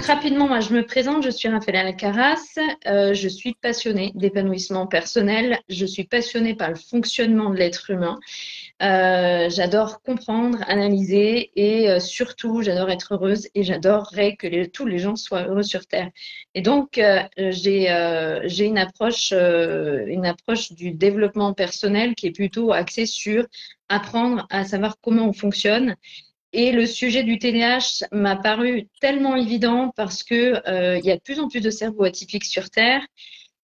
Donc rapidement, moi je me présente, je suis Raphaël Alcaraz, je suis passionnée d'épanouissement personnel, je suis passionnée par le fonctionnement de l'être humain. J'adore comprendre, analyser et surtout j'adore être heureuse et j'adorerais que tous les gens soient heureux sur Terre. Et donc j'ai une approche du développement personnel qui est plutôt axée sur apprendre à savoir comment on fonctionne. Et le sujet du TDAH m'a paru tellement évident parce que il y a de plus en plus de cerveaux atypiques sur Terre.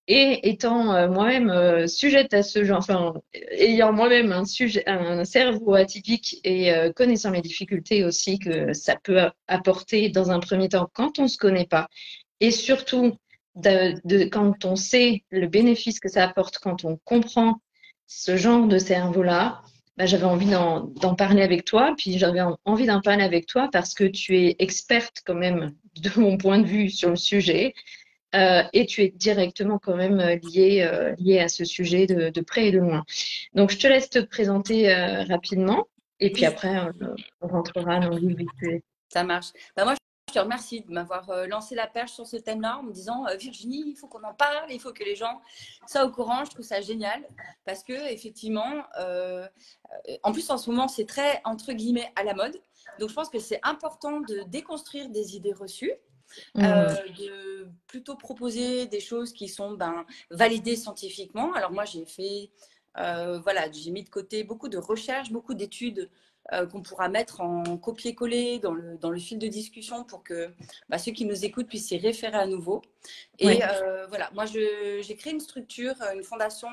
Et étant moi-même sujette à ce genre, enfin, ayant moi-même un cerveau atypique et connaissant les difficultés aussi que ça peut apporter dans un premier temps quand on se connaît pas, et surtout quand on sait le bénéfice que ça apporte quand on comprend ce genre de cerveau-là, bah, j'avais envie d'en parler avec toi, puis j'avais envie d'en parler avec toi parce que tu es experte quand même de mon point de vue sur le sujet. Et tu es directement quand même lié à ce sujet de près et de loin. Donc, je te laisse te présenter rapidement et puis Oui, après, on rentrera dans le vif du sujet. ça marche. Bah, moi, je te remercie de m'avoir lancé la perche sur ce thème-là en me disant Virginie, il faut qu'on en parle, il faut que les gens soient au courant. Je trouve ça génial parce que effectivement, en plus en ce moment, c'est très entre guillemets à la mode. Donc, je pense que c'est important de déconstruire des idées reçues. De plutôt proposer des choses qui sont validées scientifiquement. Alors moi, voilà, j'ai mis de côté beaucoup de recherches, beaucoup d'études qu'on pourra mettre en copier-coller dans le fil de discussion pour que ceux qui nous écoutent puissent s'y référer à nouveau. Et Ouais. voilà, moi, j'ai créé une structure, une fondation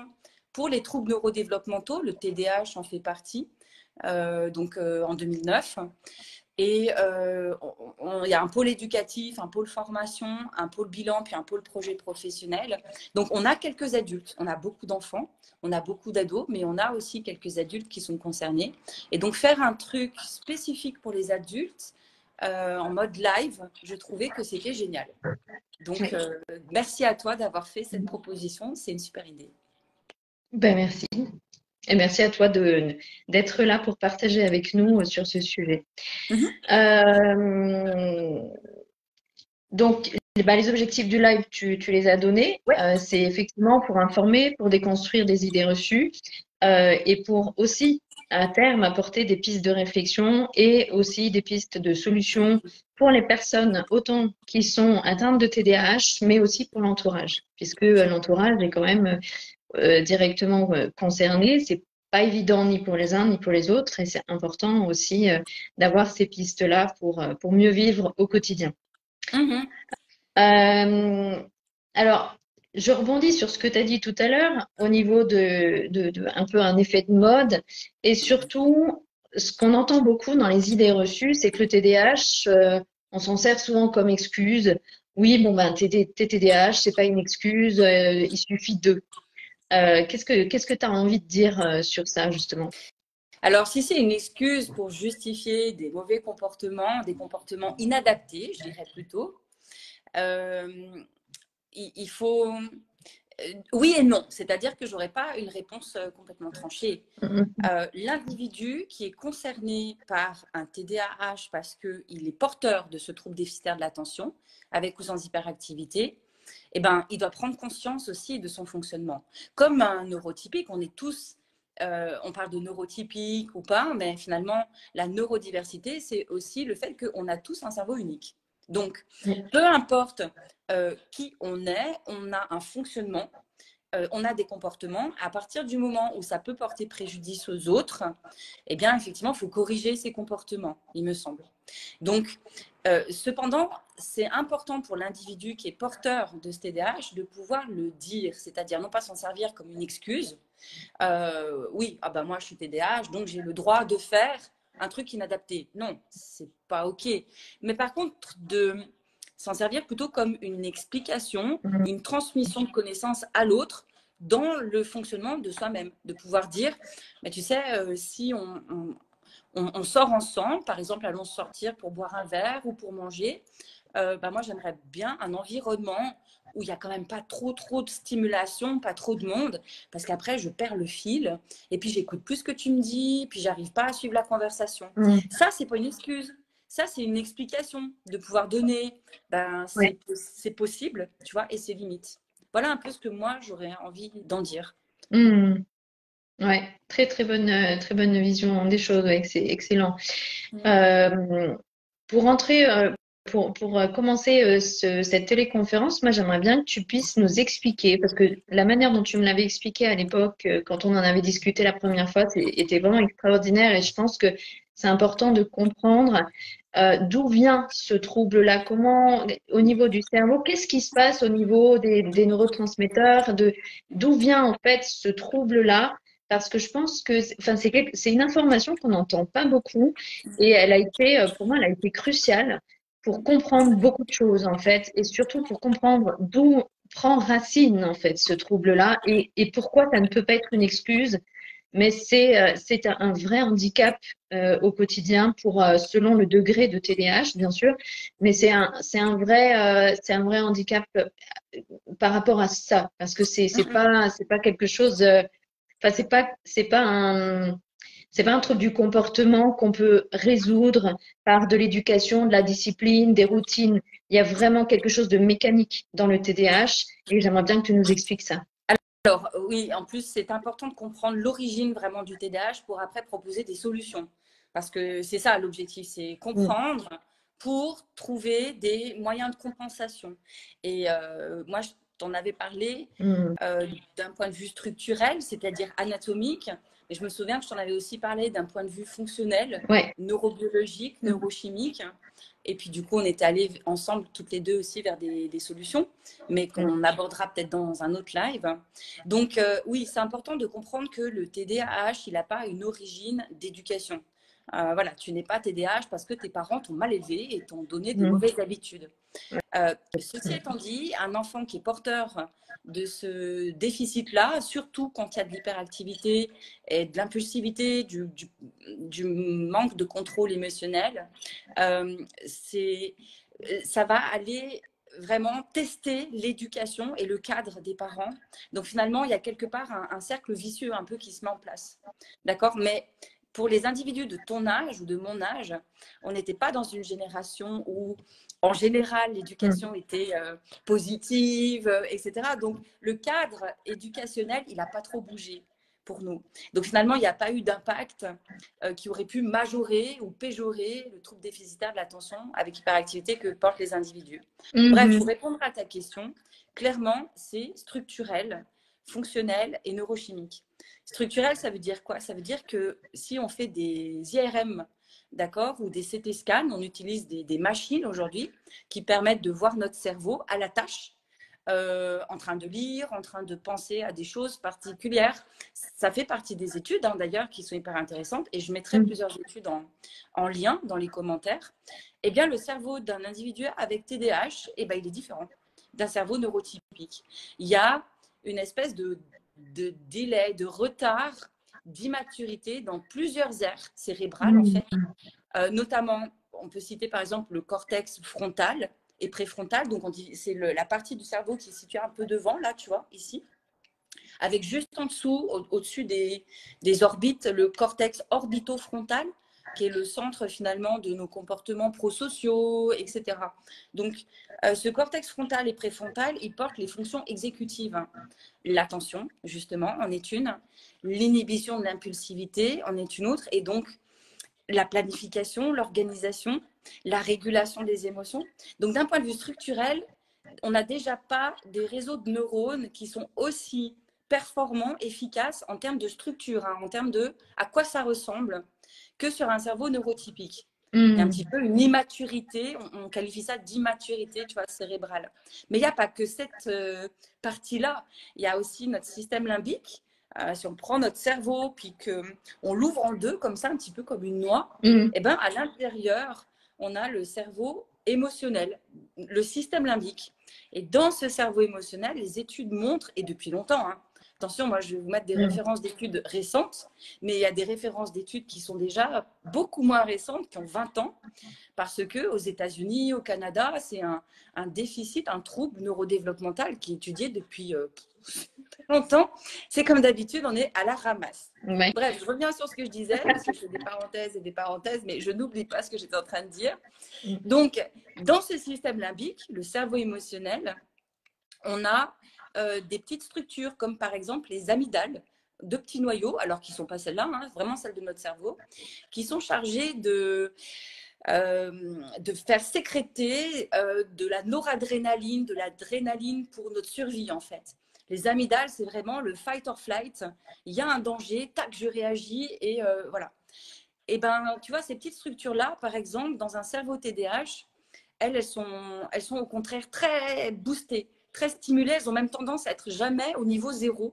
pour les troubles neurodéveloppementaux. Le TDAH en fait partie, en 2009. Et il y a un pôle éducatif, un pôle formation, un pôle bilan, puis un pôle projet professionnel. Donc, on a quelques adultes, on a beaucoup d'enfants, on a beaucoup d'ados, mais on a aussi quelques adultes qui sont concernés. Et donc, faire un truc spécifique pour les adultes en mode live, je trouvais que c'était génial. Donc, Ouais. merci à toi d'avoir fait cette proposition. C'est une super idée. Ben, merci. Et merci à toi d'être là pour partager avec nous sur ce sujet. Mhm. Donc, les objectifs du live, tu les as donnés. Ouais. C'est effectivement pour informer, pour déconstruire des idées reçues et pour aussi, à terme, apporter des pistes de réflexion et aussi des pistes de solutions pour les personnes, autant qui sont atteintes de TDAH, mais aussi pour l'entourage, puisque l'entourage est quand même directement concerné. C'est pas évident ni pour les uns ni pour les autres et c'est important aussi d'avoir ces pistes-là pour mieux vivre au quotidien. Mhm. Alors, je rebondis sur ce que tu as dit tout à l'heure au niveau de un peu un effet de mode et surtout, ce qu'on entend beaucoup dans les idées reçues, c'est que le TDAH, on s'en sert souvent comme excuse. Oui, bon, ben, t'es TDAH, c'est pas une excuse, il suffit de. Qu'est-ce que tu as envie de dire sur ça, justement? Alors, si c'est une excuse pour justifier des mauvais comportements, des comportements inadaptés, je dirais plutôt, euh, il faut… oui et non, c'est-à-dire que je n'aurai pas une réponse complètement tranchée. Mhm. L'individu qui est concerné par un TDAH parce qu'il est porteur de ce trouble déficitaire de l'attention, avec ou sans hyperactivité, eh ben, il doit prendre conscience aussi de son fonctionnement. Comme un neurotypique, on est tous, on parle de neurotypique ou pas, mais finalement, la neurodiversité, c'est aussi le fait qu'on a tous un cerveau unique. Donc, peu importe qui on est, on a un fonctionnement, on a des comportements. À partir du moment où ça peut porter préjudice aux autres, eh bien, effectivement, il faut corriger ces comportements, il me semble. Donc, cependant, c'est important pour l'individu qui est porteur de ce TDAH de pouvoir le dire, c'est-à-dire non pas s'en servir comme une excuse. Oui, ah ben moi je suis TDAH, donc j'ai le droit de faire un truc inadapté. Non, c'est pas OK. Mais par contre, de s'en servir plutôt comme une explication, Mhm. une transmission de connaissances à l'autre dans le fonctionnement de soi-même. De pouvoir dire, mais tu sais, si on sort ensemble, par exemple, allons sortir pour boire un verre ou pour manger, moi j'aimerais bien un environnement où il n'y a quand même pas trop de stimulation, pas trop de monde, parce qu'après je perds le fil, et puis j'écoute plus ce que tu me dis, puis j'arrive pas à suivre la conversation. Mhm. Ça, c'est pas une excuse. Ça, c'est une explication de pouvoir donner, ben, Ouais. c'est possible, tu vois, et ses limites. Voilà un peu ce que moi, j'aurais envie d'en dire. Hmm. Ouais, très bonne vision des choses, ouais, c'est excellent. Mm. Euh, pour rentrer, pour commencer cette téléconférence, moi j'aimerais bien que tu puisses nous expliquer, parce que la manière dont tu me l'avais expliqué à l'époque, quand on en avait discuté la première fois, était vraiment extraordinaire et je pense que c'est important de comprendre d'où vient ce trouble-là, comment, au niveau du cerveau, qu'est-ce qui se passe au niveau des neurotransmetteurs, d'où vient en fait ce trouble-là. Parce que je pense que enfin, c'est une information qu'on n'entend pas beaucoup et elle a été, pour moi, elle a été cruciale pour comprendre beaucoup de choses, en fait, et surtout pour comprendre d'où prend racine, en fait, ce trouble-là et pourquoi ça ne peut pas être une excuse, mais c'est un vrai handicap au quotidien selon le degré de TDAH, bien sûr, mais c'est un vrai handicap par rapport à ça, parce que c'est pas quelque chose, enfin, c'est pas un trouble du comportement qu'on peut résoudre par de l'éducation, de la discipline, des routines. Il y a vraiment quelque chose de mécanique dans le TDAH et j'aimerais bien que tu nous expliques ça. Alors, oui, en plus, c'est important de comprendre l'origine vraiment du TDAH pour après proposer des solutions. Parce que c'est ça l'objectif, c'est Mm, comprendre pour trouver des moyens de compensation. Et moi, je t'en avais parlé mm, d'un point de vue structurel, c'est-à-dire anatomique. Mais je me souviens que je t'en avais aussi parlé d'un point de vue fonctionnel, ouais. neurobiologique, Mm, neurochimique. Et puis, du coup, on était allés ensemble, toutes les deux aussi, vers des solutions, mais mm, qu'on abordera peut-être dans un autre live. Donc, oui, c'est important de comprendre que le TDAH, il n'a pas une origine d'éducation. Voilà, tu n'es pas TDAH parce que tes parents t'ont mal élevé et t'ont donné des mm, mauvaises habitudes. Ceci étant dit, un enfant qui est porteur de ce déficit-là, surtout quand il y a de l'hyperactivité et de l'impulsivité, du manque de contrôle émotionnel, euh, ça va aller vraiment tester l'éducation et le cadre des parents. Donc finalement, il y a quelque part un cercle vicieux un peu qui se met en place. D'accord? Mais pour les individus de ton âge ou de mon âge, on n'était pas dans une génération où, en général, mm, l'éducation était positive, etc. Donc le cadre éducationnel, il n'a pas trop bougé pour nous. Donc finalement, il n'y a pas eu d'impact qui aurait pu majorer ou péjorer le trouble déficitaire de l'attention avec hyperactivité que portent les individus. Bref, pour mhm, répondre à ta question, clairement, c'est structurel, fonctionnel et neurochimique. Structurel, ça veut dire quoi? Ça veut dire que si on fait des IRM, d'accord, ou des CT scans, on utilise des machines aujourd'hui qui permettent de voir notre cerveau à la tâche, en train de lire, en train de penser à des choses particulières. Ça fait partie des études, hein, d'ailleurs, qui sont hyper intéressantes, et je mettrai mm, plusieurs études en lien dans les commentaires. Eh bien, le cerveau d'un individu avec TDAH, eh ben, il est différent d'un cerveau neurotypique. Il y a une espèce de délai, de retard, d'immaturité dans plusieurs aires cérébrales, en fait. mm, Notamment, on peut citer par exemple le cortex frontal et préfrontal. Donc, c'est la partie du cerveau qui est située un peu devant, là, tu vois, ici. Avec juste en dessous, au-dessus des orbites, le cortex orbitofrontal, qui est le centre finalement de nos comportements prosociaux, etc. Donc, ce cortex frontal et préfrontal, il porte les fonctions exécutives. L'attention, justement, en est une. L'inhibition de l'impulsivité en est une autre. Et donc, la planification, l'organisation, la régulation des émotions. Donc, d'un point de vue structurel, on n'a déjà pas des réseaux de neurones qui sont aussi performants, efficaces en termes de structure, hein, en termes de à quoi ça ressemble, que sur un cerveau neurotypique. Il y a un petit mm, peu une immaturité, on qualifie ça d'immaturité, tu vois, cérébrale. Mais il n'y a pas que cette partie-là. Il y a aussi notre système limbique. Si on prend notre cerveau puis qu'on l'ouvre en deux, comme ça, un petit peu comme une noix, mm, et ben à l'intérieur, on a le cerveau émotionnel, le système limbique. Et dans ce cerveau émotionnel, les études montrent, et depuis longtemps, hein, attention, moi je vais vous mettre des mm. références d'études récentes, mais il y a des références d'études qui sont déjà beaucoup moins récentes, qui ont 20 ans, parce que aux États-Unis, au Canada, c'est un déficit, un trouble neurodéveloppemental qui est étudié depuis longtemps. C'est comme d'habitude, on est à la ramasse. Ouais. Bref, je reviens sur ce que je disais, parce que je fais des parenthèses et des parenthèses, mais je n'oublie pas ce que j'étais en train de dire. Donc, dans ce système limbique, le cerveau émotionnel, on a des petites structures, comme par exemple les amygdales, deux petits noyaux, alors qu'ils ne sont pas celles-là, hein, vraiment celles de notre cerveau, qui sont chargées de faire sécréter de la noradrénaline, de l'adrénaline pour notre survie en fait. Les amygdales, c'est vraiment le fight or flight. Il y a un danger, tac, je réagis et voilà. Et ben, tu vois, ces petites structures-là, par exemple, dans un cerveau TDAH, elles sont au contraire très boostées, très stimulées. Elles ont même tendance à être jamais au niveau zéro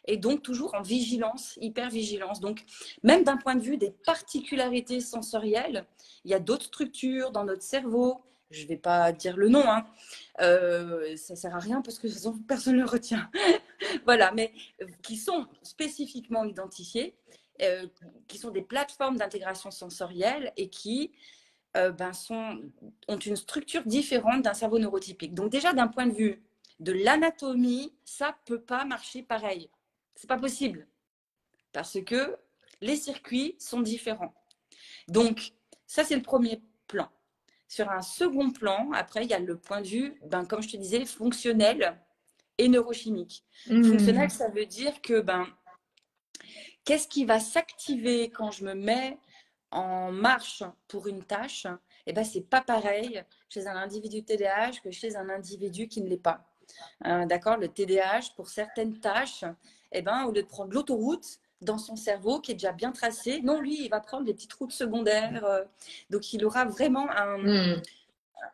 et donc toujours en vigilance, hyper vigilance. Donc, même d'un point de vue des particularités sensorielles, il y a d'autres structures dans notre cerveau. Je ne vais pas dire le nom, hein. Ça ne sert à rien parce que personne ne le retient. Voilà, mais qui sont spécifiquement identifiées, qui sont des plateformes d'intégration sensorielle et qui ont une structure différente d'un cerveau neurotypique. Donc déjà, d'un point de vue de l'anatomie, ça ne peut pas marcher pareil. C'est pas possible parce que les circuits sont différents. Donc, ça, c'est le premier plan. Sur un second plan, après, il y a le point de vue, comme je te disais, fonctionnel et neurochimique. Fonctionnel, ça veut dire que qu'est-ce qui va s'activer quand je me mets en marche pour une tâche? Eh ben, c'est pas pareil chez un individu TDAH que chez un individu qui ne l'est pas. D'accord, le TDAH, pour certaines tâches, eh ben, au lieu de prendre l'autoroute dans son cerveau qui est déjà bien tracé, non, lui, il va prendre des petites routes secondaires. Donc, il aura vraiment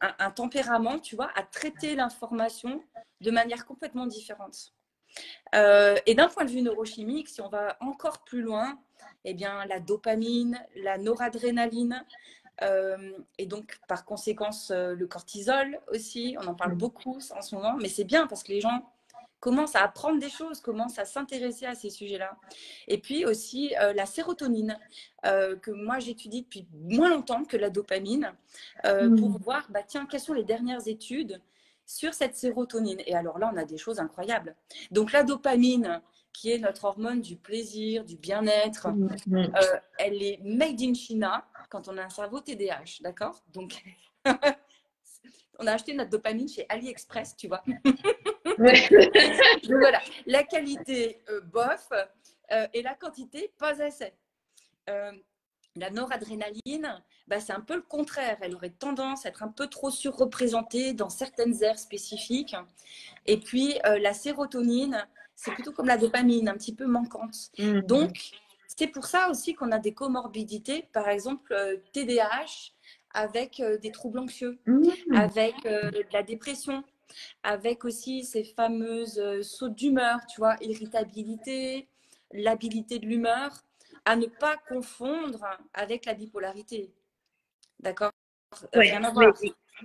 un tempérament, tu vois, à traiter l'information de manière complètement différente. Et d'un point de vue neurochimique, si on va encore plus loin, eh bien, la dopamine, la noradrénaline, et donc par conséquence le cortisol aussi, on en parle beaucoup en ce moment, mais c'est bien parce que les gens commencent à apprendre des choses, commencent à s'intéresser à ces sujets-là. Et puis aussi la sérotonine, que moi j'étudie depuis moins longtemps que la dopamine, pour voir, tiens, quelles sont les dernières études sur cette sérotonine. Et alors là, on a des choses incroyables. Donc la dopamine, qui est notre hormone du plaisir, du bien-être, elle est made in China quand on a un cerveau TDAH, d'accord? Donc, on a acheté notre dopamine chez AliExpress, tu vois. Ouais. Donc voilà, la qualité, bof, et la quantité, pas assez. La noradrénaline, c'est un peu le contraire. Elle aurait tendance à être un peu trop surreprésentée dans certaines aires spécifiques. Et puis, la sérotonine, c'est plutôt comme la dopamine, un petit peu manquante. Donc, c'est pour ça aussi qu'on a des comorbidités, par exemple TDAH, avec des troubles anxieux, avec de la dépression, avec aussi ces fameuses sautes d'humeur, tu vois, irritabilité, labilité de l'humeur, à ne pas confondre avec la bipolarité. D'accord? Rien à voir.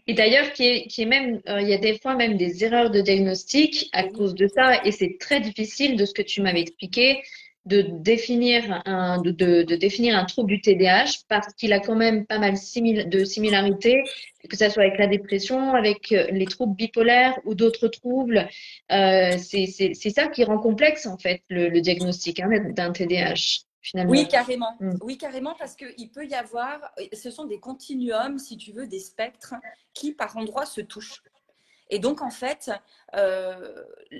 Et d'ailleurs, qui est même, il y a des fois même des erreurs de diagnostic à cause de ça, et c'est très difficile de ce que tu m'avais expliqué, de définir de définir un trouble du TDAH parce qu'il a quand même pas mal de similarités, que ce soit avec la dépression, avec les troubles bipolaires ou d'autres troubles. C'est ça qui rend complexe en fait le diagnostic d'un TDAH finalement. Oui, carrément. Oui, carrément, parce qu'il peut y avoir, ce sont des continuums, si tu veux, des spectres qui par endroits se touchent. Et donc, en fait,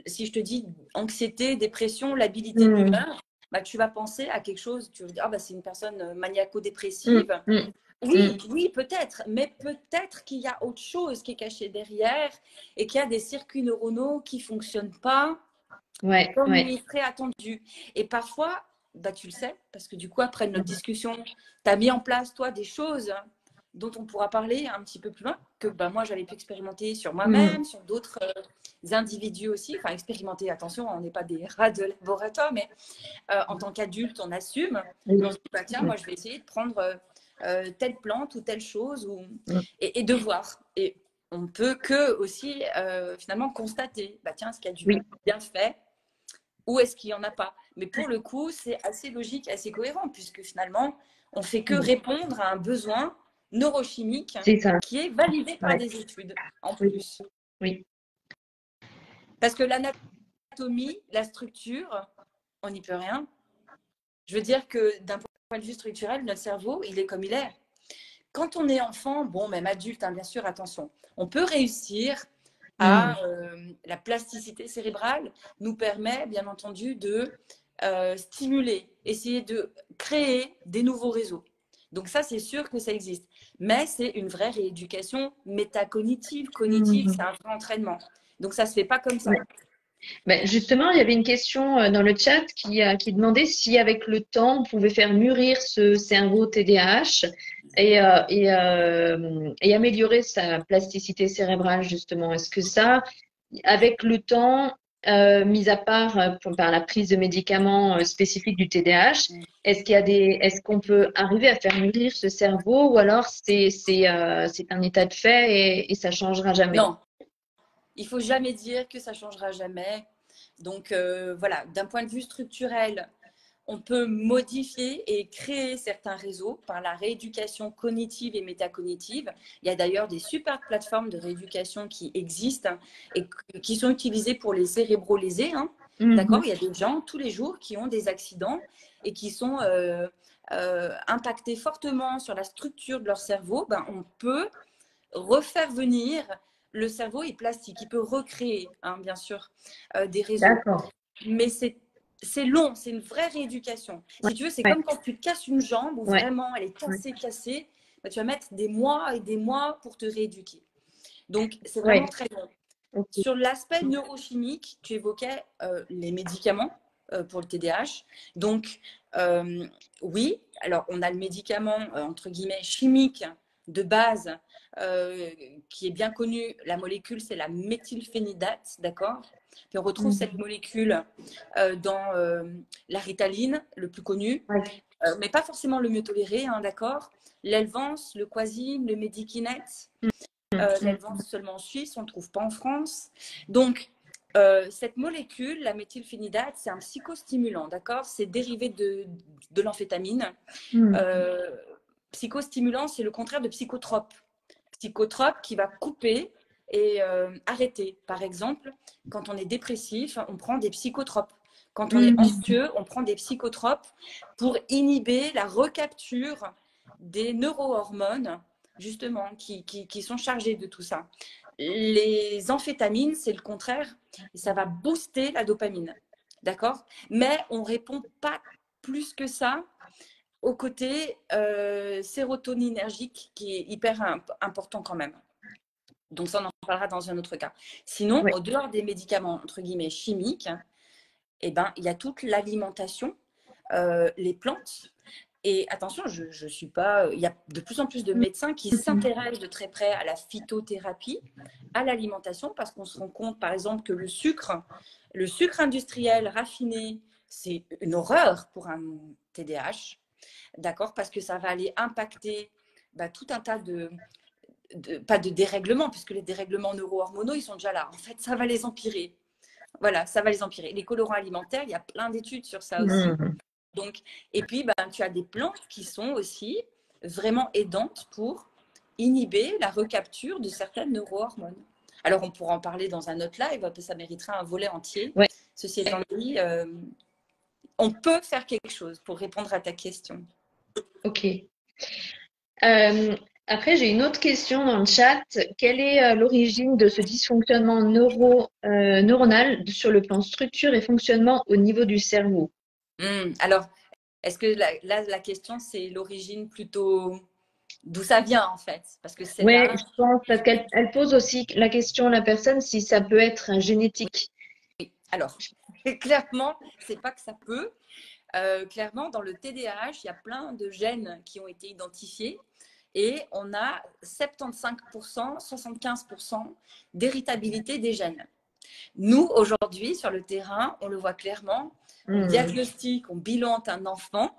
si je te dis anxiété, dépression, labilité de l'humeur, tu vas penser à quelque chose, tu vas dire, c'est une personne maniaco-dépressive. Oui, oui, peut-être, mais peut-être qu'il y a autre chose qui est caché derrière et qu'il y a des circuits neuronaux qui ne fonctionnent pas comme il serait attendu. Et parfois, tu le sais, parce que du coup, après notre discussion, tu as mis en place, toi, des choses dont on pourra parler un petit peu plus loin, que moi, j'avais pu expérimenter sur moi-même, sur d'autres individus aussi. Enfin, expérimenter, attention, on n'est pas des rats de laboratoire, mais en tant qu'adulte, on assume. Et on se dit, tiens, moi, je vais essayer de prendre telle plante ou telle chose et de voir. Et on peut que aussi, finalement, constater, tiens, est-ce qu'il y a du bien fait ou est-ce qu'il n'y en a pas? Mais pour le coup, c'est assez logique, assez cohérent, puisque finalement, on ne fait que répondre à un besoin neurochimique qui est validé par des études en plus. Oui. Parce que l'anatomie l'anatomie, la structure, on n'y peut rien. Je veux dire que d'un point de vue structurel, notre cerveau, il est comme il est. Quand on est enfant, bon, même adulte, hein, bien sûr, attention, on peut réussir à la plasticité cérébrale nous permet, bien entendu, de stimuler, essayer de créer des nouveaux réseaux. Donc ça, c'est sûr que ça existe. Mais c'est une vraie rééducation métacognitive, cognitive, c'est un vrai entraînement. Donc ça ne se fait pas comme ça. Ben, justement, il y avait une question dans le chat qui demandait si avec le temps, on pouvait faire mûrir ce cerveau TDAH et améliorer sa plasticité cérébrale, justement. Est-ce que ça, avec le temps, mis à part par la prise de médicaments spécifiques du TDAH, est-ce qu'on peut arriver à faire mûrir ce cerveau ou alors c'est un état de fait et ça changera jamais? Non, il ne faut jamais dire que ça ne changera jamais. Donc voilà, d'un point de vue structurel, on peut modifier et créer certains réseaux par la rééducation cognitive et métacognitive. Il y a d'ailleurs des super plateformes de rééducation qui existent et qui sont utilisées pour les cérébraux lésés. Hein. D'accord. Il y a des gens tous les jours qui ont des accidents et qui sont impactés fortement sur la structure de leur cerveau. Ben, on peut refaire venir le cerveau est plastique. Il peut recréer, hein, bien sûr, des réseaux. D'accord. Mais c'est long, c'est une vraie rééducation. Si tu veux, c'est comme quand tu te casses une jambe où vraiment elle est cassée, bah, tu vas mettre des mois et des mois pour te rééduquer. Donc, c'est vraiment très long. Okay. Sur l'aspect neurochimique, tu évoquais les médicaments pour le TDAH. Donc, oui, alors on a le médicament, entre guillemets, chimique de base qui est bien connu. La molécule, c'est la méthylphénidate, d'accord? Puis on retrouve cette molécule dans la ritaline, le plus connu, mais pas forcément le mieux toléré, hein, d'accord? L'Elvance, le Quasime, le Medikinet. L'Elvance seulement en Suisse, on ne le trouve pas en France. Donc, cette molécule, la méthylphénidate, c'est un psychostimulant, d'accord? C'est dérivé de l'amphétamine. Psychostimulant, c'est le contraire de psychotrope. Psychotrope qui va couper et arrêter. Par exemple, quand on est dépressif, on prend des psychotropes. Quand on est anxieux, on prend des psychotropes pour inhiber la recapture des neurohormones, justement, qui sont chargées de tout ça. Les amphétamines, c'est le contraire. Ça va booster la dopamine. D'accord? Mais on ne répond pas plus que ça au côté sérotoninergique qui est hyper important quand même. Donc ça, on en parlera dans un autre cas. Sinon, au dehors des médicaments, entre guillemets, chimiques, eh ben, il y a toute l'alimentation, les plantes. Et attention, je suis pas. Il y a de plus en plus de médecins qui s'intéressent de très près à la phytothérapie, à l'alimentation, parce qu'on se rend compte, par exemple, que le sucre industriel raffiné, c'est une horreur pour un TDAH. D'accord? Parce que ça va aller impacter tout un tas pas de dérèglements, puisque les dérèglements neurohormonaux, ils sont déjà là. En fait, ça va les empirer. Voilà, ça va les empirer. Les colorants alimentaires, il y a plein d'études sur ça aussi. Donc, et puis, tu as des plantes qui sont aussi vraiment aidantes pour inhiber la recapture de certaines neurohormones. Alors, on pourra en parler dans un autre live, ça mériterait un volet entier. Ceci étant dit, on peut faire quelque chose pour répondre à ta question. Ok. Après, j'ai une autre question dans le chat. Quelle est l'origine de ce dysfonctionnement neuronal sur le plan structure et fonctionnement au niveau du cerveau? Alors, est-ce que là, la question, c'est l'origine plutôt d'où ça vient en fait? Parce que c'est là. Je pense parce qu'elle pose aussi la question à la personne si ça peut être génétique. Oui. Alors, clairement, c'est pas que ça peut. Clairement, dans le TDAH, il y a plein de gènes qui ont été identifiés et on a 75%, 75% d'héritabilité des gènes. Nous, aujourd'hui, sur le terrain, on le voit clairement, on diagnostique, on bilante un enfant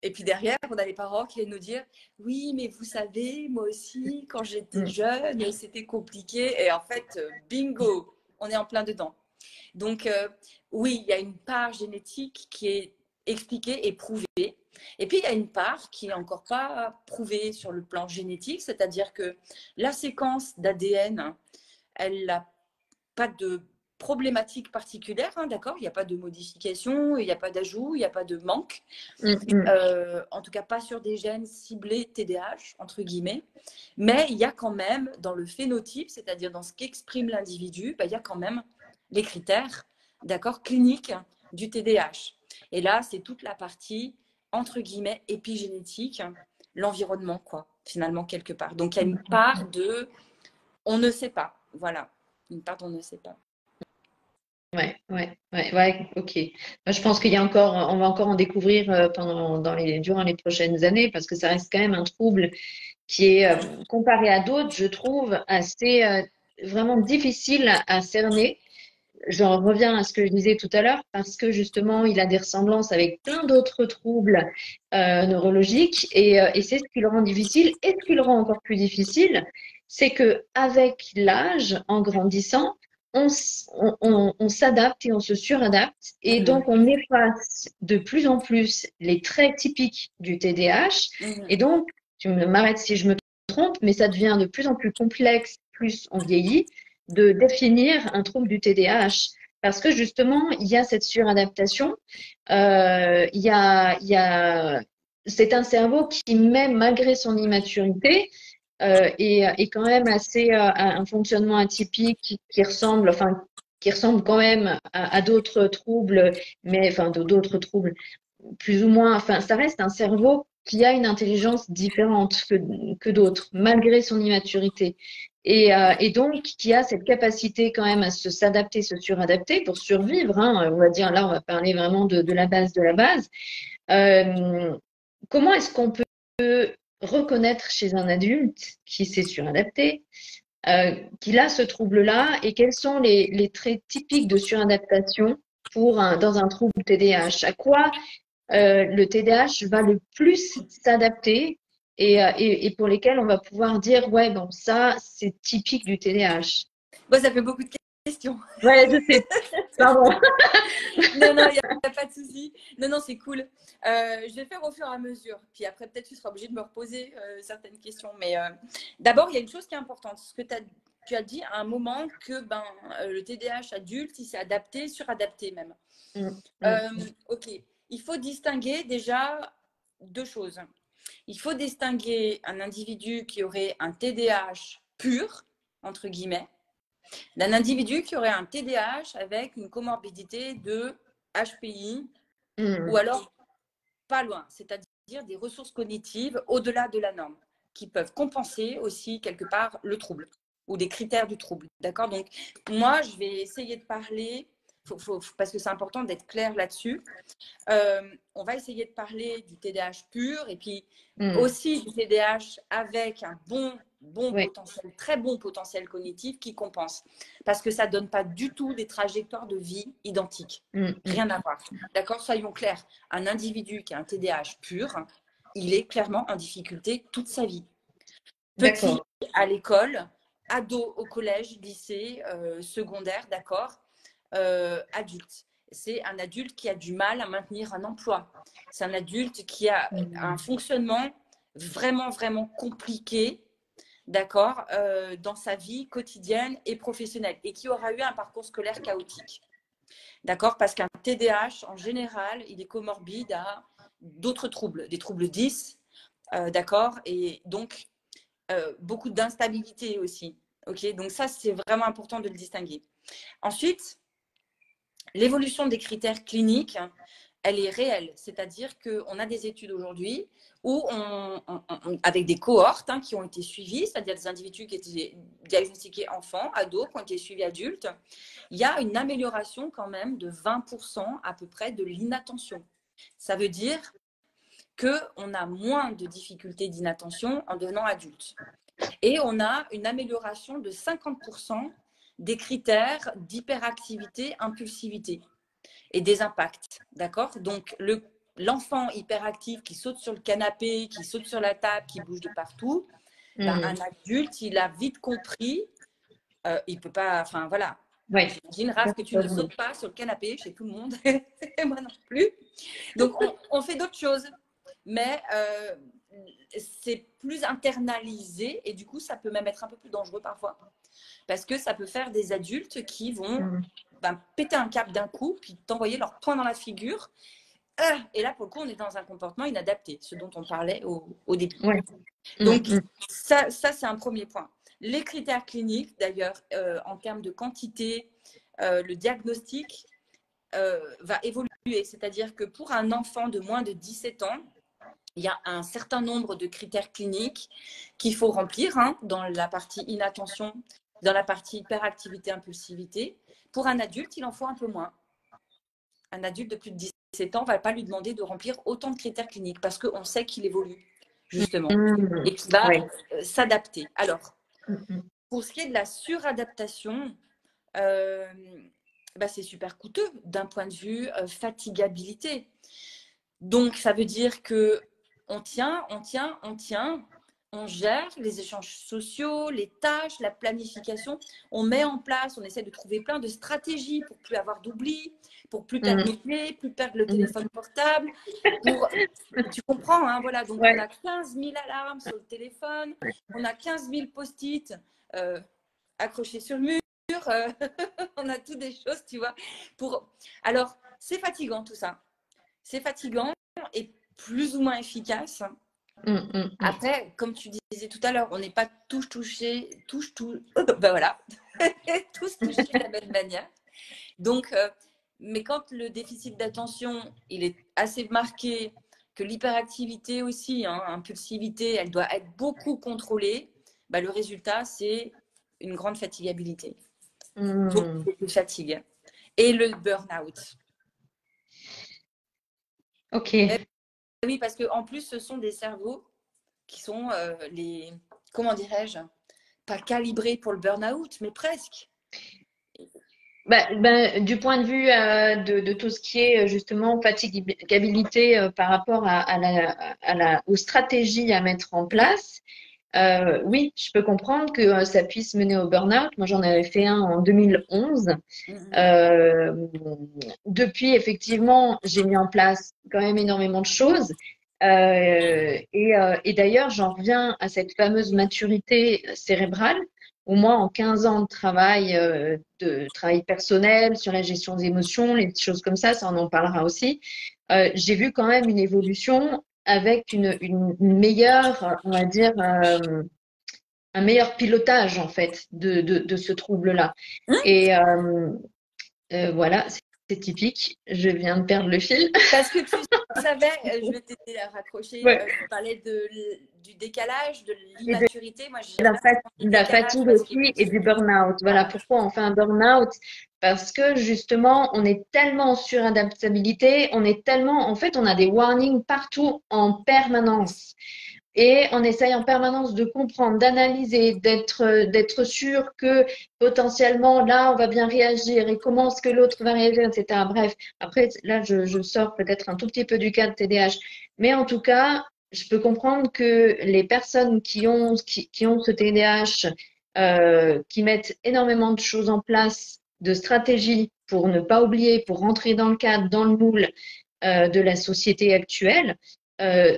et puis derrière, on a les parents qui viennent nous dire « Oui, mais vous savez, moi aussi, quand j'étais jeune, c'était compliqué. » Et en fait, bingo, on est en plein dedans. Donc, oui, il y a une part génétique qui est expliquée et prouvée. Et puis, il y a une part qui n'est encore pas prouvée sur le plan génétique, c'est-à-dire que la séquence d'ADN, elle n'a pas de problématique particulière, hein, d'accord? Il n'y a pas de modification, il n'y a pas d'ajout, il n'y a pas de manque. En tout cas, pas sur des gènes ciblés TDAH, entre guillemets. Mais il y a quand même, dans le phénotype, c'est-à-dire dans ce qu'exprime l'individu, il y a quand même les critères, d'accord, cliniques du TDAH. Et là, c'est toute la partie, entre guillemets, épigénétique, l'environnement, quoi, finalement, quelque part. Donc, il y a une part de on ne sait pas. Voilà, une part on ne sait pas. Ouais, ok. Moi, je pense qu'il y a encore, on va encore en découvrir durant les prochaines années, parce que ça reste quand même un trouble qui est, comparé à d'autres, je trouve, assez vraiment difficile à cerner. J'en reviens à ce que je disais tout à l'heure, parce que justement, il a des ressemblances avec plein d'autres troubles neurologiques, et c'est ce qui le rend difficile. Et ce qui le rend encore plus difficile, c'est que avec l'âge, en grandissant, on s'adapte et on se suradapte, et donc on efface de plus en plus les traits typiques du TDAH. Et donc, tu m'arrêtes si je me trompe, mais ça devient de plus en plus complexe, plus on vieillit, de définir un trouble du TDAH. Parce que justement, il y a cette suradaptation, c'est un cerveau qui, même malgré son immaturité, est quand même assez à un fonctionnement atypique qui ressemble quand même à d'autres troubles, mais enfin d'autres troubles plus ou moins. Enfin, ça reste un cerveau qui a une intelligence différente que d'autres, malgré son immaturité. Et donc, qui a cette capacité quand même à s'adapter, se suradapter pour survivre, hein. On va dire, là, on va parler vraiment de la base de la base. Comment est-ce qu'on peut reconnaître chez un adulte qui s'est suradapté, qu'il a ce trouble-là, et quels sont les traits typiques de suradaptation dans un trouble TDAH? À quoi le TDAH va le plus s'adapter, et pour lesquels on va pouvoir dire, ouais, bon, ça, c'est typique du TDAH. Bon, ça fait beaucoup de questions. Ouais, je sais. Pardon. Non, il n'y a pas de souci. Non, c'est cool. Je vais faire au fur et à mesure. Puis après, peut-être tu seras obligé de me reposer certaines questions. Mais d'abord, il y a une chose qui est importante. Ce que tu as dit à un moment que le TDAH adulte, il s'est adapté, suradapté même. Ok. Il faut distinguer déjà deux choses. Il faut distinguer un individu qui aurait un TDAH pur, entre guillemets, d'un individu qui aurait un TDAH avec une comorbidité de HPI ou alors pas loin, c'est-à-dire des ressources cognitives au-delà de la norme qui peuvent compenser aussi quelque part le trouble ou des critères du trouble. D'accord? Donc, moi, je vais essayer de parler, parce que c'est important d'être clair là-dessus. On va essayer de parler du TDAH pur et puis aussi du TDAH avec un bon potentiel, très bon potentiel cognitif qui compense. Parce que ça ne donne pas du tout des trajectoires de vie identiques. Rien à voir. D'accord? Soyons clairs. Un individu qui a un TDAH pur, il est clairement en difficulté toute sa vie. Petit à l'école, ado au collège, lycée, secondaire, d'accord? Adulte. C'est un adulte qui a du mal à maintenir un emploi. C'est un adulte qui a un fonctionnement vraiment, vraiment compliqué, d'accord, dans sa vie quotidienne et professionnelle, et qui aura eu un parcours scolaire chaotique. D'accord? Parce qu'un TDAH, en général, il est comorbide à d'autres troubles, des troubles 10, d'accord? Et donc, beaucoup d'instabilité aussi. Ok? Donc ça, c'est vraiment important de le distinguer. Ensuite, l'évolution des critères cliniques, elle est réelle. C'est-à-dire qu'on a des études aujourd'hui où avec des cohortes qui ont été suivies, c'est-à-dire des individus qui étaient diagnostiqués enfants, ados, qui ont été suivis adultes, il y a une amélioration quand même de 20% à peu près de l'inattention. Ça veut dire qu'on a moins de difficultés d'inattention en devenant adulte. Et on a une amélioration de 50% des critères d'hyperactivité, impulsivité et des impacts. D'accord? Donc, l'enfant hyperactif qui saute sur le canapé, qui saute sur la table, qui bouge de partout, un adulte, il a vite compris, il ne peut pas, enfin voilà. Ouais. J'imagine, Raph, que tu ne sautes pas sur le canapé chez tout le monde, moi non plus. Donc, on fait d'autres choses, mais c'est plus internalisé et du coup, ça peut même être un peu plus dangereux parfois. Parce que ça peut faire des adultes qui vont péter un câble d'un coup, puis t'envoyer leur poing dans la figure. Et là, pour le coup, on est dans un comportement inadapté, ce dont on parlait au début. Ouais. Donc, ça c'est un premier point. Les critères cliniques, d'ailleurs, en termes de quantité, le diagnostic va évoluer. C'est-à-dire que pour un enfant de moins de 17 ans, il y a un certain nombre de critères cliniques qu'il faut remplir dans la partie inattention, dans la partie hyperactivité, impulsivité. Pour un adulte, il en faut un peu moins. Un adulte de plus de 17 ans, on ne va pas lui demander de remplir autant de critères cliniques parce qu'on sait qu'il évolue, justement, et qu'il va s'adapter. Alors, pour ce qui est de la suradaptation, c'est super coûteux d'un point de vue fatigabilité. Donc, ça veut dire que on tient, on gère les échanges sociaux, les tâches, la planification. On met en place, on essaie de trouver plein de stratégies pour plus avoir d'oubli, pour plus perdre les clés, plus perdre le téléphone portable. Tu comprends, voilà. Donc, on a 15 000 alarmes sur le téléphone, on a 15 000 post-it accrochés sur le mur. On a toutes des choses, tu vois. Alors, c'est fatigant tout ça. C'est fatigant et plus ou moins efficace. Après, comme tu disais tout à l'heure, on n'est pas tous touchés de la même manière. Donc, mais quand le déficit d'attention, il est assez marqué, que l'hyperactivité aussi, impulsivité, elle doit être beaucoup contrôlée, le résultat, c'est une grande fatigabilité. Donc, de fatigue. Et le burn-out. Ok. Oui, parce qu'en plus, ce sont des cerveaux qui sont comment dirais-je, pas calibrés pour le burn-out, mais presque. Du point de vue de tout ce qui est justement fatigabilité par rapport aux stratégies à mettre en place, oui, je peux comprendre que ça puisse mener au burn-out. Moi, j'en avais fait un en 2011. Depuis, effectivement, j'ai mis en place quand même énormément de choses. Et d'ailleurs, j'en reviens à cette fameuse maturité cérébrale où moi, en 15 ans de travail personnel sur la gestion des émotions, les choses comme ça on en parlera aussi, j'ai vu quand même une évolution avec une meilleure, on va dire, un meilleur pilotage en fait de ce trouble-là. Et voilà, c'est typique. Je viens de perdre le fil. Parce que tu savais, je vais t'aider à raccrocher, tu parlais du décalage, de l'immaturité. Moi, j'ai la fatigue aussi et du burn-out. Voilà pourquoi on fait un burn-out. Parce que justement, on est tellement en suradaptabilité, en fait, on a des warnings partout en permanence. Et on essaye en permanence de comprendre, d'analyser, d'être sûr que potentiellement là on va bien réagir et comment est-ce que l'autre va réagir, etc. Bref, après là je sors peut-être un tout petit peu du cadre TDAH, mais en tout cas je peux comprendre que les personnes qui ont ce TDAH, qui mettent énormément de choses en place, de stratégies pour ne pas oublier, pour rentrer dans le cadre, dans le moule de la société actuelle.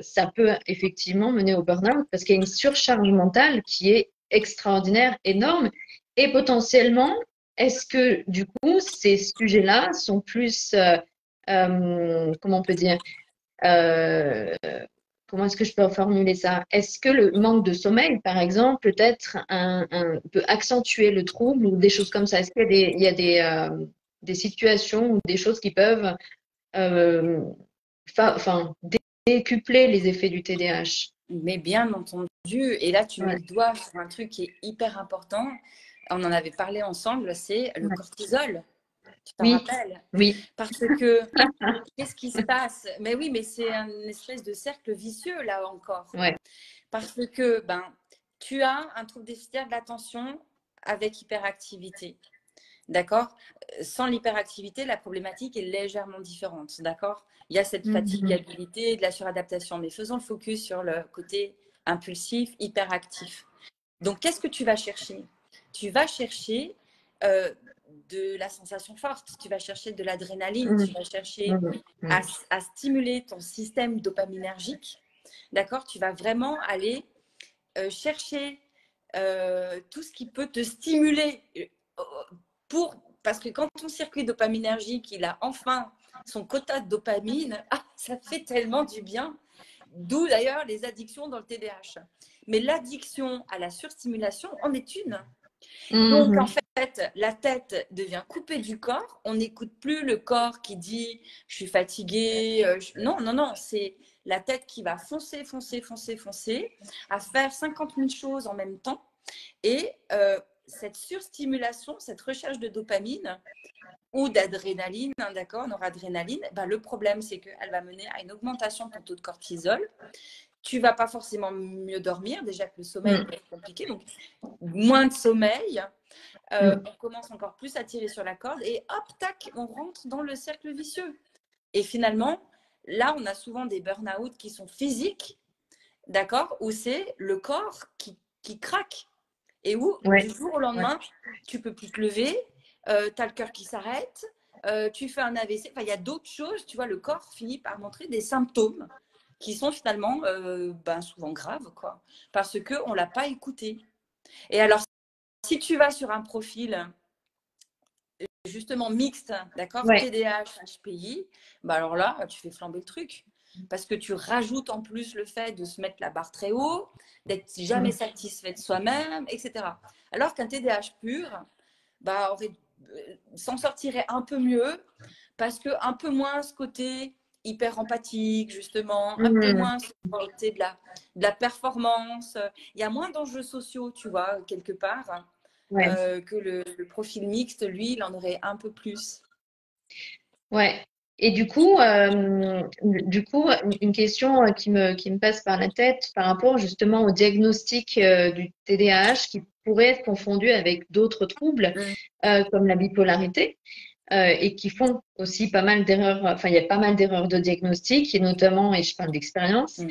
Ça peut effectivement mener au burn-out parce qu'il y a une surcharge mentale qui est extraordinaire, énorme. Et potentiellement, est-ce que du coup, ces sujets-là sont plus, comment on peut dire, comment est-ce que je peux formuler ça? Est-ce que le manque de sommeil, par exemple, peut-être peut accentuer le trouble ou des choses comme ça? Est-ce qu'il y a des situations ou des choses qui peuvent décupler les effets du TDAH? Mais bien entendu, et là tu mets le doigt sur un truc qui est hyper important. On en avait parlé ensemble, c'est le cortisol. Tu t'en rappelles? Oui. Parce que qu'est-ce qui se passe? Mais oui, mais c'est une espèce de cercle vicieux là encore. Ouais. Parce que tu as un trouble déficitaire de l'attention avec hyperactivité. D'accord? Sans l'hyperactivité, la problématique est légèrement différente. D'accord? Il y a cette fatigabilité, de la suradaptation, mais faisons le focus sur le côté impulsif, hyperactif. Donc, qu'est-ce que tu vas chercher? Tu vas chercher de la sensation forte, tu vas chercher de l'adrénaline, tu vas chercher à stimuler ton système dopaminergique. D'accord? Tu vas vraiment aller chercher tout ce qui peut te stimuler pour parce que quand ton circuit dopaminergique, il a enfin son quota de dopamine, ça fait tellement du bien. D'où d'ailleurs les addictions dans le TDAH. Mais l'addiction à la surstimulation en est une. Donc, en fait, la tête devient coupée du corps. On n'écoute plus le corps qui dit « je suis fatiguée ». Non, non, non. C'est la tête qui va foncer, foncer, foncer, foncer, à faire 50 000 choses en même temps. Et cette surstimulation, cette recherche de dopamine ou d'adrénaline, d'accord, noradrénaline, ben, le problème, c'est qu'elle va mener à une augmentation de ton taux de cortisol. Tu ne vas pas forcément mieux dormir, déjà que le sommeil est compliqué. Donc, moins de sommeil, on commence encore plus à tirer sur la corde et hop, tac, on rentre dans le cercle vicieux. Et finalement, là, on a souvent des burn-out qui sont physiques, d'accord, où c'est le corps qui craque et où du jour au lendemain, tu ne peux plus te lever, tu as le cœur qui s'arrête, tu fais un AVC. Enfin, il y a d'autres choses, tu vois, le corps finit par montrer des symptômes qui sont finalement souvent graves, quoi, parce qu'on ne l'a pas écouté. Et alors, si tu vas sur un profil justement mixte, d'accord, TDAH, HPI, bah alors là, tu fais flamber le truc. Parce que tu rajoutes en plus le fait de se mettre la barre très haut, d'être jamais satisfait de soi-même, etc. Alors qu'un TDAH pur, bah, s'en sortirait un peu mieux, parce que un peu moins ce côté hyper empathique, justement, un peu moins ce côté de la performance. Il y a moins d'enjeux sociaux, tu vois, quelque part. Que le profil mixte, lui, il en aurait un peu plus. Ouais. Et du coup, une question qui me passe par la tête par rapport justement au diagnostic du TDAH qui pourrait être confondu avec d'autres troubles comme la bipolarité et qui font aussi pas mal d'erreurs. Enfin, il y a pas mal d'erreurs de diagnostic et notamment, et je parle d'expérience.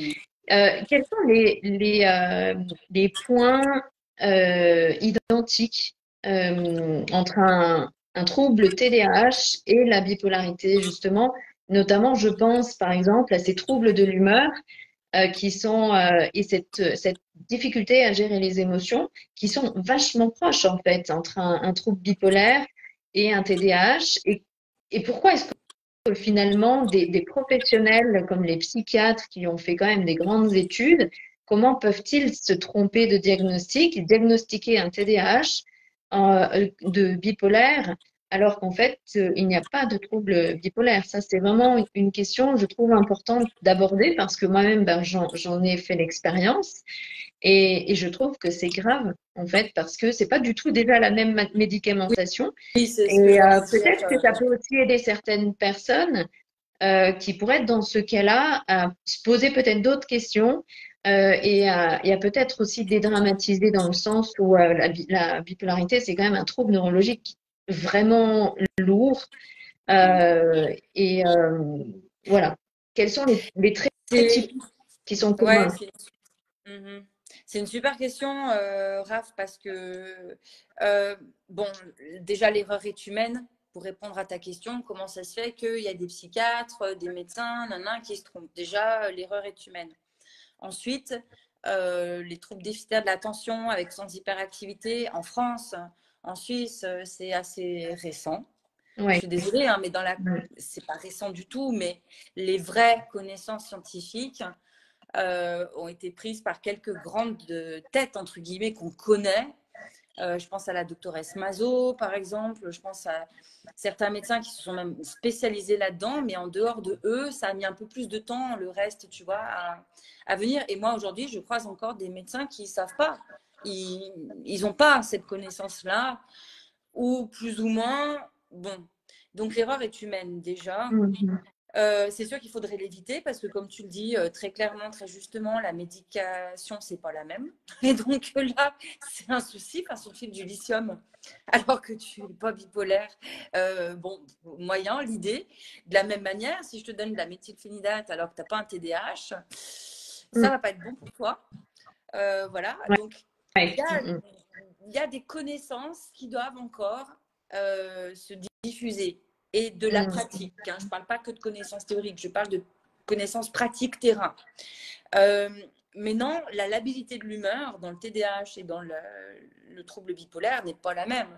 Quels sont les points identiques entre un trouble TDAH et la bipolarité, justement? Notamment, je pense par exemple à ces troubles de l'humeur qui sont et cette difficulté à gérer les émotions qui sont vachement proches en fait entre un trouble bipolaire et un TDAH. Et pourquoi est-ce que finalement des professionnels comme les psychiatres qui ont fait quand même des grandes études, comment peuvent-ils se tromper de diagnostic, diagnostiquer un TDAH de bipolaire alors qu'en fait, il n'y a pas de trouble bipolaire. Ça, c'est vraiment une question, je trouve, importante d'aborder parce que moi-même, ben, j'en ai fait l'expérience et je trouve que c'est grave, en fait, parce que c'est pas du tout déjà la même médicamentation. Oui, c'est ce que Et j'allais dire. peut-être que ça peut aussi aider certaines personnes qui pourraient être dans ce cas-là à se poser peut-être d'autres questions et à peut-être aussi dédramatiser dans le sens où la bipolarité, c'est quand même un trouble neurologique vraiment lourd. Et voilà. Quels sont les traits typiques qui sont Ouais, communs? c'est une super question, Raph, parce que, bon, déjà, l'erreur est humaine. Pour répondre à ta question, comment ça se fait qu'il y a des psychiatres, des médecins, qui se trompent? Déjà, l'erreur est humaine. Ensuite, les troubles déficitaires de l'attention avec sans hyperactivité en France, en Suisse, c'est assez récent. Je Ouais. suis désolée, mais c'est pas récent du tout, mais les vraies connaissances scientifiques ont été prises par quelques grandes têtes, entre guillemets, qu'on connaît. Je pense à la doctoresse Mazot, par exemple. Je pense à certains médecins qui se sont même spécialisés là-dedans, mais en dehors de eux, ça a mis un peu plus de temps, le reste, tu vois, à venir. Et moi, aujourd'hui, je croise encore des médecins qui ne savent pas. Ils n'ont pas cette connaissance-là, ou plus ou moins, bon. Donc, l'erreur est humaine, déjà. C'est sûr qu'il faudrait l'éviter parce que, comme tu le dis très clairement, très justement, la médication, c'est pas la même. Et donc là, c'est un souci, sur le fil du lithium, alors que tu n'es pas bipolaire. Bon, moyen, l'idée. De la même manière, si je te donne de la méthylphénidate alors que tu n'as pas un TDAH, ça va pas être bon pour toi. Voilà. Donc, il y a des connaissances qui doivent encore se diffuser et de la pratique. Je ne parle pas que de connaissances théoriques, je parle de connaissances pratiques terrain. Mais non, la labilité de l'humeur dans le TDAH et dans le trouble bipolaire n'est pas la même.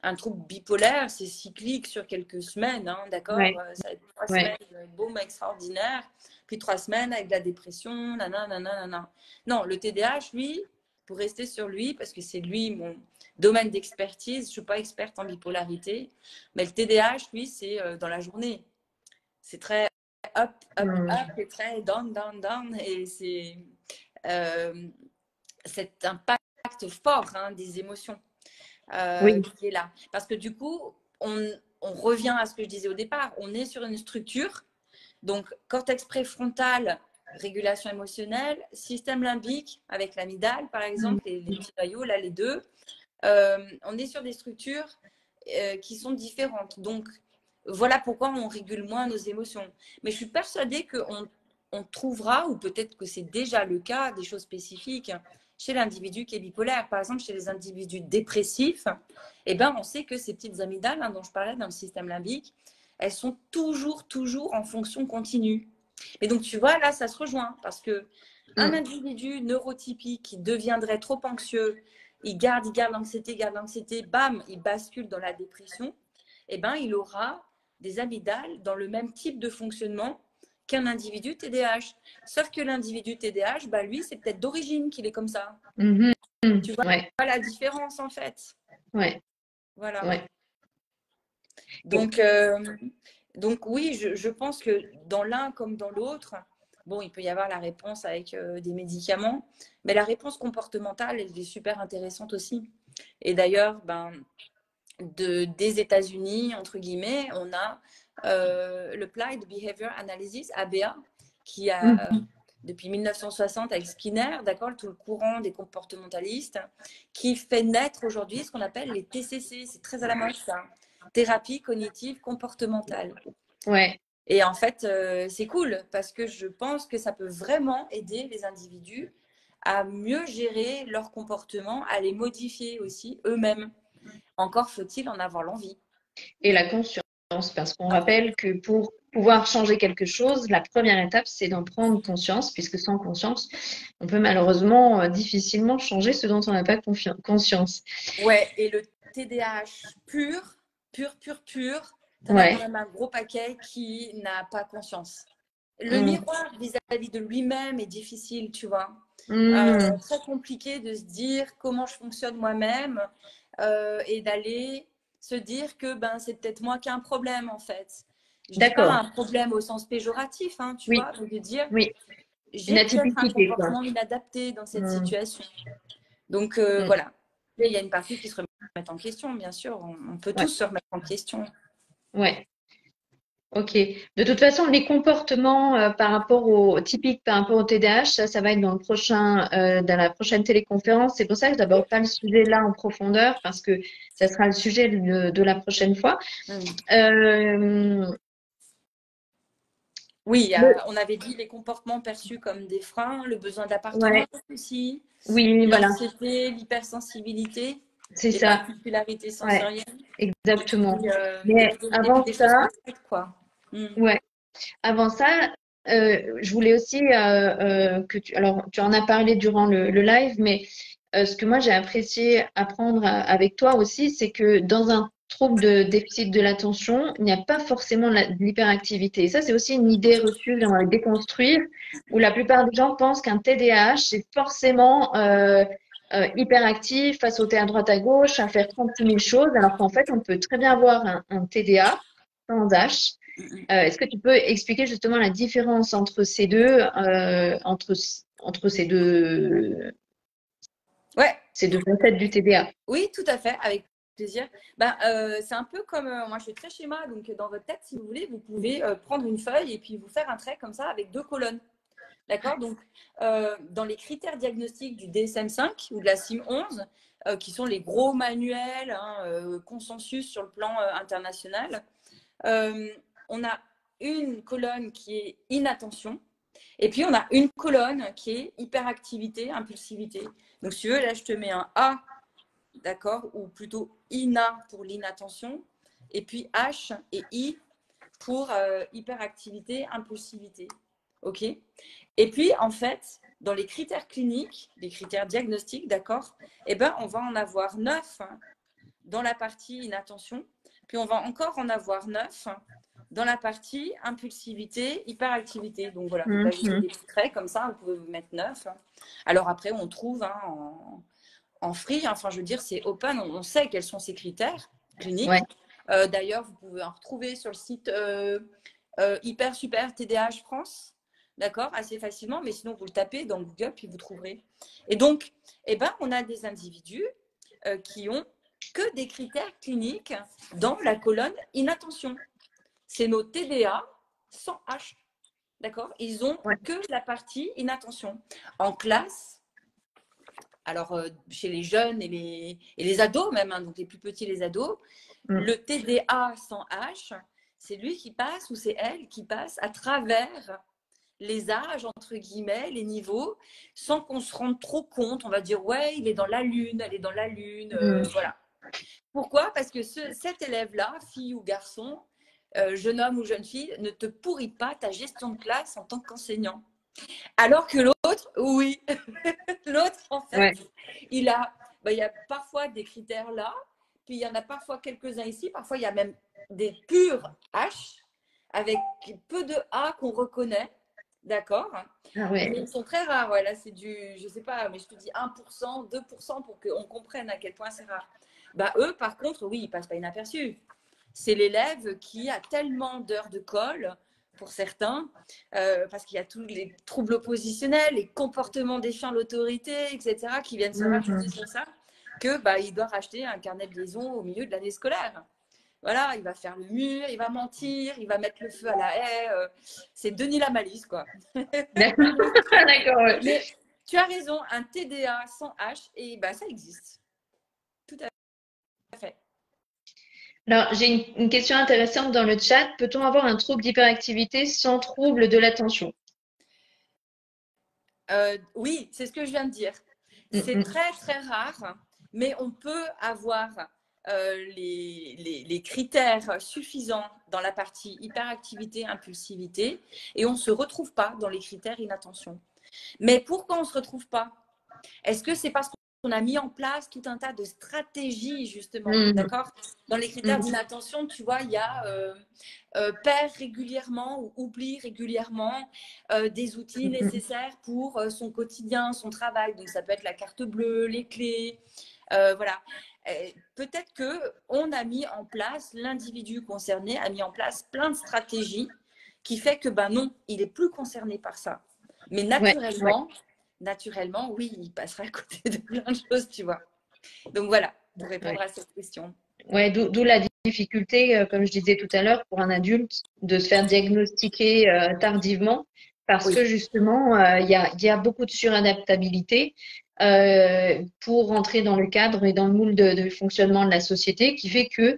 Un trouble bipolaire, c'est cyclique sur quelques semaines, hein, d'accord? Ouais, Ça va être 3 semaines, ouais. un boom extraordinaire, puis 3 semaines avec de la dépression, nanana. Non, le TDAH, lui, pour rester sur lui, parce que c'est lui mon domaine d'expertise, je ne suis pas experte en bipolarité, mais le TDAH, lui, c'est dans la journée. C'est très up, up, up, Hmm. et très down, down, down, et c'est cet impact fort, hein, des émotions Oui. qui est là. Parce que du coup, on revient à ce que je disais au départ, on est sur une structure, donc cortex préfrontal, régulation émotionnelle, système limbique avec l'amygdale par exemple, les petits noyaux, là les deux, on est sur des structures qui sont différentes. Donc voilà pourquoi on régule moins nos émotions. Mais je suis persuadée qu'on trouvera, ou peut-être que c'est déjà le cas, des choses spécifiques chez l'individu qui est bipolaire. Par exemple, chez les individus dépressifs, eh ben, on sait que ces petites amygdales, hein, dont je parlais dans le système limbique, elles sont toujours en fonction continue. Et donc, tu vois, là, ça se rejoint parce que un Hmm. individu neurotypique qui deviendrait trop anxieux, il garde l'anxiété, bam, il bascule dans la dépression, eh ben, il aura des amygdales dans le même type de fonctionnement qu'un individu TDAH. Sauf que l'individu TDAH, bah, lui, c'est peut-être d'origine qu'il est comme ça. Mhm. Tu vois Ouais, la différence, en fait. ouais, Voilà. ouais. Et- Donc, donc oui, je pense que dans l'un comme dans l'autre, bon, il peut y avoir la réponse avec des médicaments, mais la réponse comportementale, elle est super intéressante aussi. Et d'ailleurs, ben, des États-Unis, entre guillemets, on a l'Applied Behavior Analysis, ABA, qui a, Mhm. depuis 1960, avec Skinner, d'accord, tout le courant des comportementalistes, qui fait naître aujourd'hui ce qu'on appelle les TCC. C'est très à la mode, ça. Thérapie cognitive comportementale. Ouais. Et en fait, c'est cool parce que je pense que ça peut vraiment aider les individus à mieux gérer leur comportement, à les modifier aussi eux-mêmes. Encore faut-il en avoir l'envie. Et la conscience, parce qu'on rappelle que pour pouvoir changer quelque chose, la première étape, c'est d'en prendre conscience, puisque sans conscience, on peut malheureusement difficilement changer ce dont on n'a pas conscience. Ouais, et le TDAH pur, t'en as quand Ouais. même un gros paquet qui n'a pas conscience. Le Mm. miroir vis-à-vis de lui-même est difficile, tu vois. Mm. Très compliqué de se dire comment je fonctionne moi-même et d'aller se dire que ben, c'est peut-être moi qui ai un problème en fait. Je dis pas D'accord. un problème au sens péjoratif, hein, tu Oui, vois, mais de dire oui. Une j'ai peut-être un atypicité, quoi. comportement inadapté dans cette Mm. situation. Donc Mm. voilà. Et il y a une partie qui se remet en question, bien sûr. On peut tous Ouais, se remettre en question. ouais. Ok. De toute façon, les comportements par rapport au typiques par rapport au TDAH, ça va être dans le prochain, dans la prochaine téléconférence. C'est pour ça que je n'aborde pas le sujet là en profondeur parce que ça sera le sujet de la prochaine fois. Mm. Euh, Oui, le- on avait dit les comportements perçus comme des freins, le besoin d'appartenance ouais, aussi, oui, voilà, l'anxiété, l'hypersensibilité, c'est les ça. particularités Ouais, sensorielles, exactement. et Mais puis avant des choses ça, concrètes, quoi. Mm. ouais, avant ça, je voulais aussi que tu, alors tu en as parlé durant le live, mais ce que moi j'ai apprécié apprendre avec toi aussi, c'est que dans un trouble de déficit de l'attention, il n'y a pas forcément de l'hyperactivité. Et ça, c'est aussi une idée reçue que j'aimerais déconstruire, où la plupart des gens pensent qu'un TDAH, c'est forcément hyperactif, à sauter à droite à gauche, à faire 36 000 choses, alors qu'en fait, on peut très bien avoir un TDA sans H. Est-ce que tu peux expliquer justement la différence entre ces deux, entre Ouais, ces deux facettes du TDA? oui, tout à fait, avec plaisir. Ben, c'est un peu comme, moi je suis très schéma, donc dans votre tête, si vous voulez, vous pouvez prendre une feuille et puis vous faire un trait comme ça avec deux colonnes. D'accord. Donc, dans les critères diagnostiques du DSM-5 ou de la CIM-11, qui sont les gros manuels, hein, consensus sur le plan international, on a une colonne qui est inattention et puis on a une colonne qui est hyperactivité, impulsivité. Donc, si tu veux, là, je te mets un A, d'accord, ou plutôt INA pour l'inattention, et puis H et I pour hyperactivité, impulsivité. OK. Et puis, en fait, dans les critères cliniques, les critères diagnostiques, d'accord, eh ben, on va en avoir 9 dans la partie inattention, puis on va encore en avoir 9 dans la partie impulsivité, hyperactivité. Donc voilà, vous ajoutez des petits traits comme ça, vous pouvez vous mettre 9. Alors après, on trouve en free, enfin je veux dire, c'est open, on sait quels sont ces critères cliniques. Ouais. D'ailleurs, vous pouvez en retrouver sur le site Hyper Super TDAH France, d'accord, assez facilement, mais sinon vous le tapez dans Google, puis vous trouverez. Et donc, eh ben, on a des individus qui ont que des critères cliniques dans la colonne inattention. C'est nos TDA sans H, d'accord? Ils ont que la partie inattention. En classe, alors chez les jeunes et les ados même, hein, donc les plus petits, les ados, le TDA sans H, c'est lui qui passe ou c'est elle qui passe à travers les âges, entre guillemets, les niveaux, sans qu'on se rende trop compte. On va dire, ouais, il est dans la lune, elle est dans la lune, voilà. Pourquoi? Parce que cet élève-là, fille ou garçon, jeune homme ou jeune fille, ne te pourrit pas ta gestion de classe en tant qu'enseignant. Alors que l'autre, oui, l'autre, en fait, il y a parfois des critères là, puis il y en a parfois quelques-uns ici, parfois il y a même des purs H, avec peu de A qu'on reconnaît, d'accord? Mais ils sont très rares, là c'est du, je sais pas, mais je te dis 1%, 2% pour qu'on comprenne à quel point c'est rare. Bah, eux, par contre, oui, ils ne passent pas inaperçus. C'est l'élève qui a tellement d'heures de colle, pour certains, parce qu'il y a tous les troubles oppositionnels, les comportements défiant l'autorité, etc., qui viennent se rajouter sur ça, que il doit racheter un carnet de liaison au milieu de l'année scolaire. Voilà, il va faire le mur, il va mentir, il va mettre le feu à la haie. C'est Denis la malice, quoi. D'accord. Mais tu as raison, un TDA sans H, et ça existe. Tout à fait. Alors, j'ai une question intéressante dans le chat. Peut-on avoir un trouble d'hyperactivité sans trouble de l'attention? Oui, c'est ce que je viens de dire. C'est très, très rare, mais on peut avoir les critères suffisants dans la partie hyperactivité, impulsivité, et on ne se retrouve pas dans les critères inattention. Mais pourquoi on ne se retrouve pas? Est-ce que c'est parce qu'on a mis en place tout un tas de stratégies, justement, d'accord? Dans les critères d'inattention, tu vois, il y a perd régulièrement ou oublie régulièrement des outils nécessaires pour son quotidien, son travail. Donc, ça peut être la carte bleue, les clés, voilà. Peut-être qu'on a mis en place, l'individu concerné a mis en place plein de stratégies qui fait que, non, il est plus concerné par ça. Mais naturellement, oui, il passera à côté de plein de choses, tu vois. Donc voilà, pour répondre à cette question. Ouais, d'où la difficulté, comme je disais tout à l'heure, pour un adulte de se faire diagnostiquer tardivement, parce que justement, il y a beaucoup de suradaptabilité pour rentrer dans le cadre et dans le moule de fonctionnement de la société, qui fait que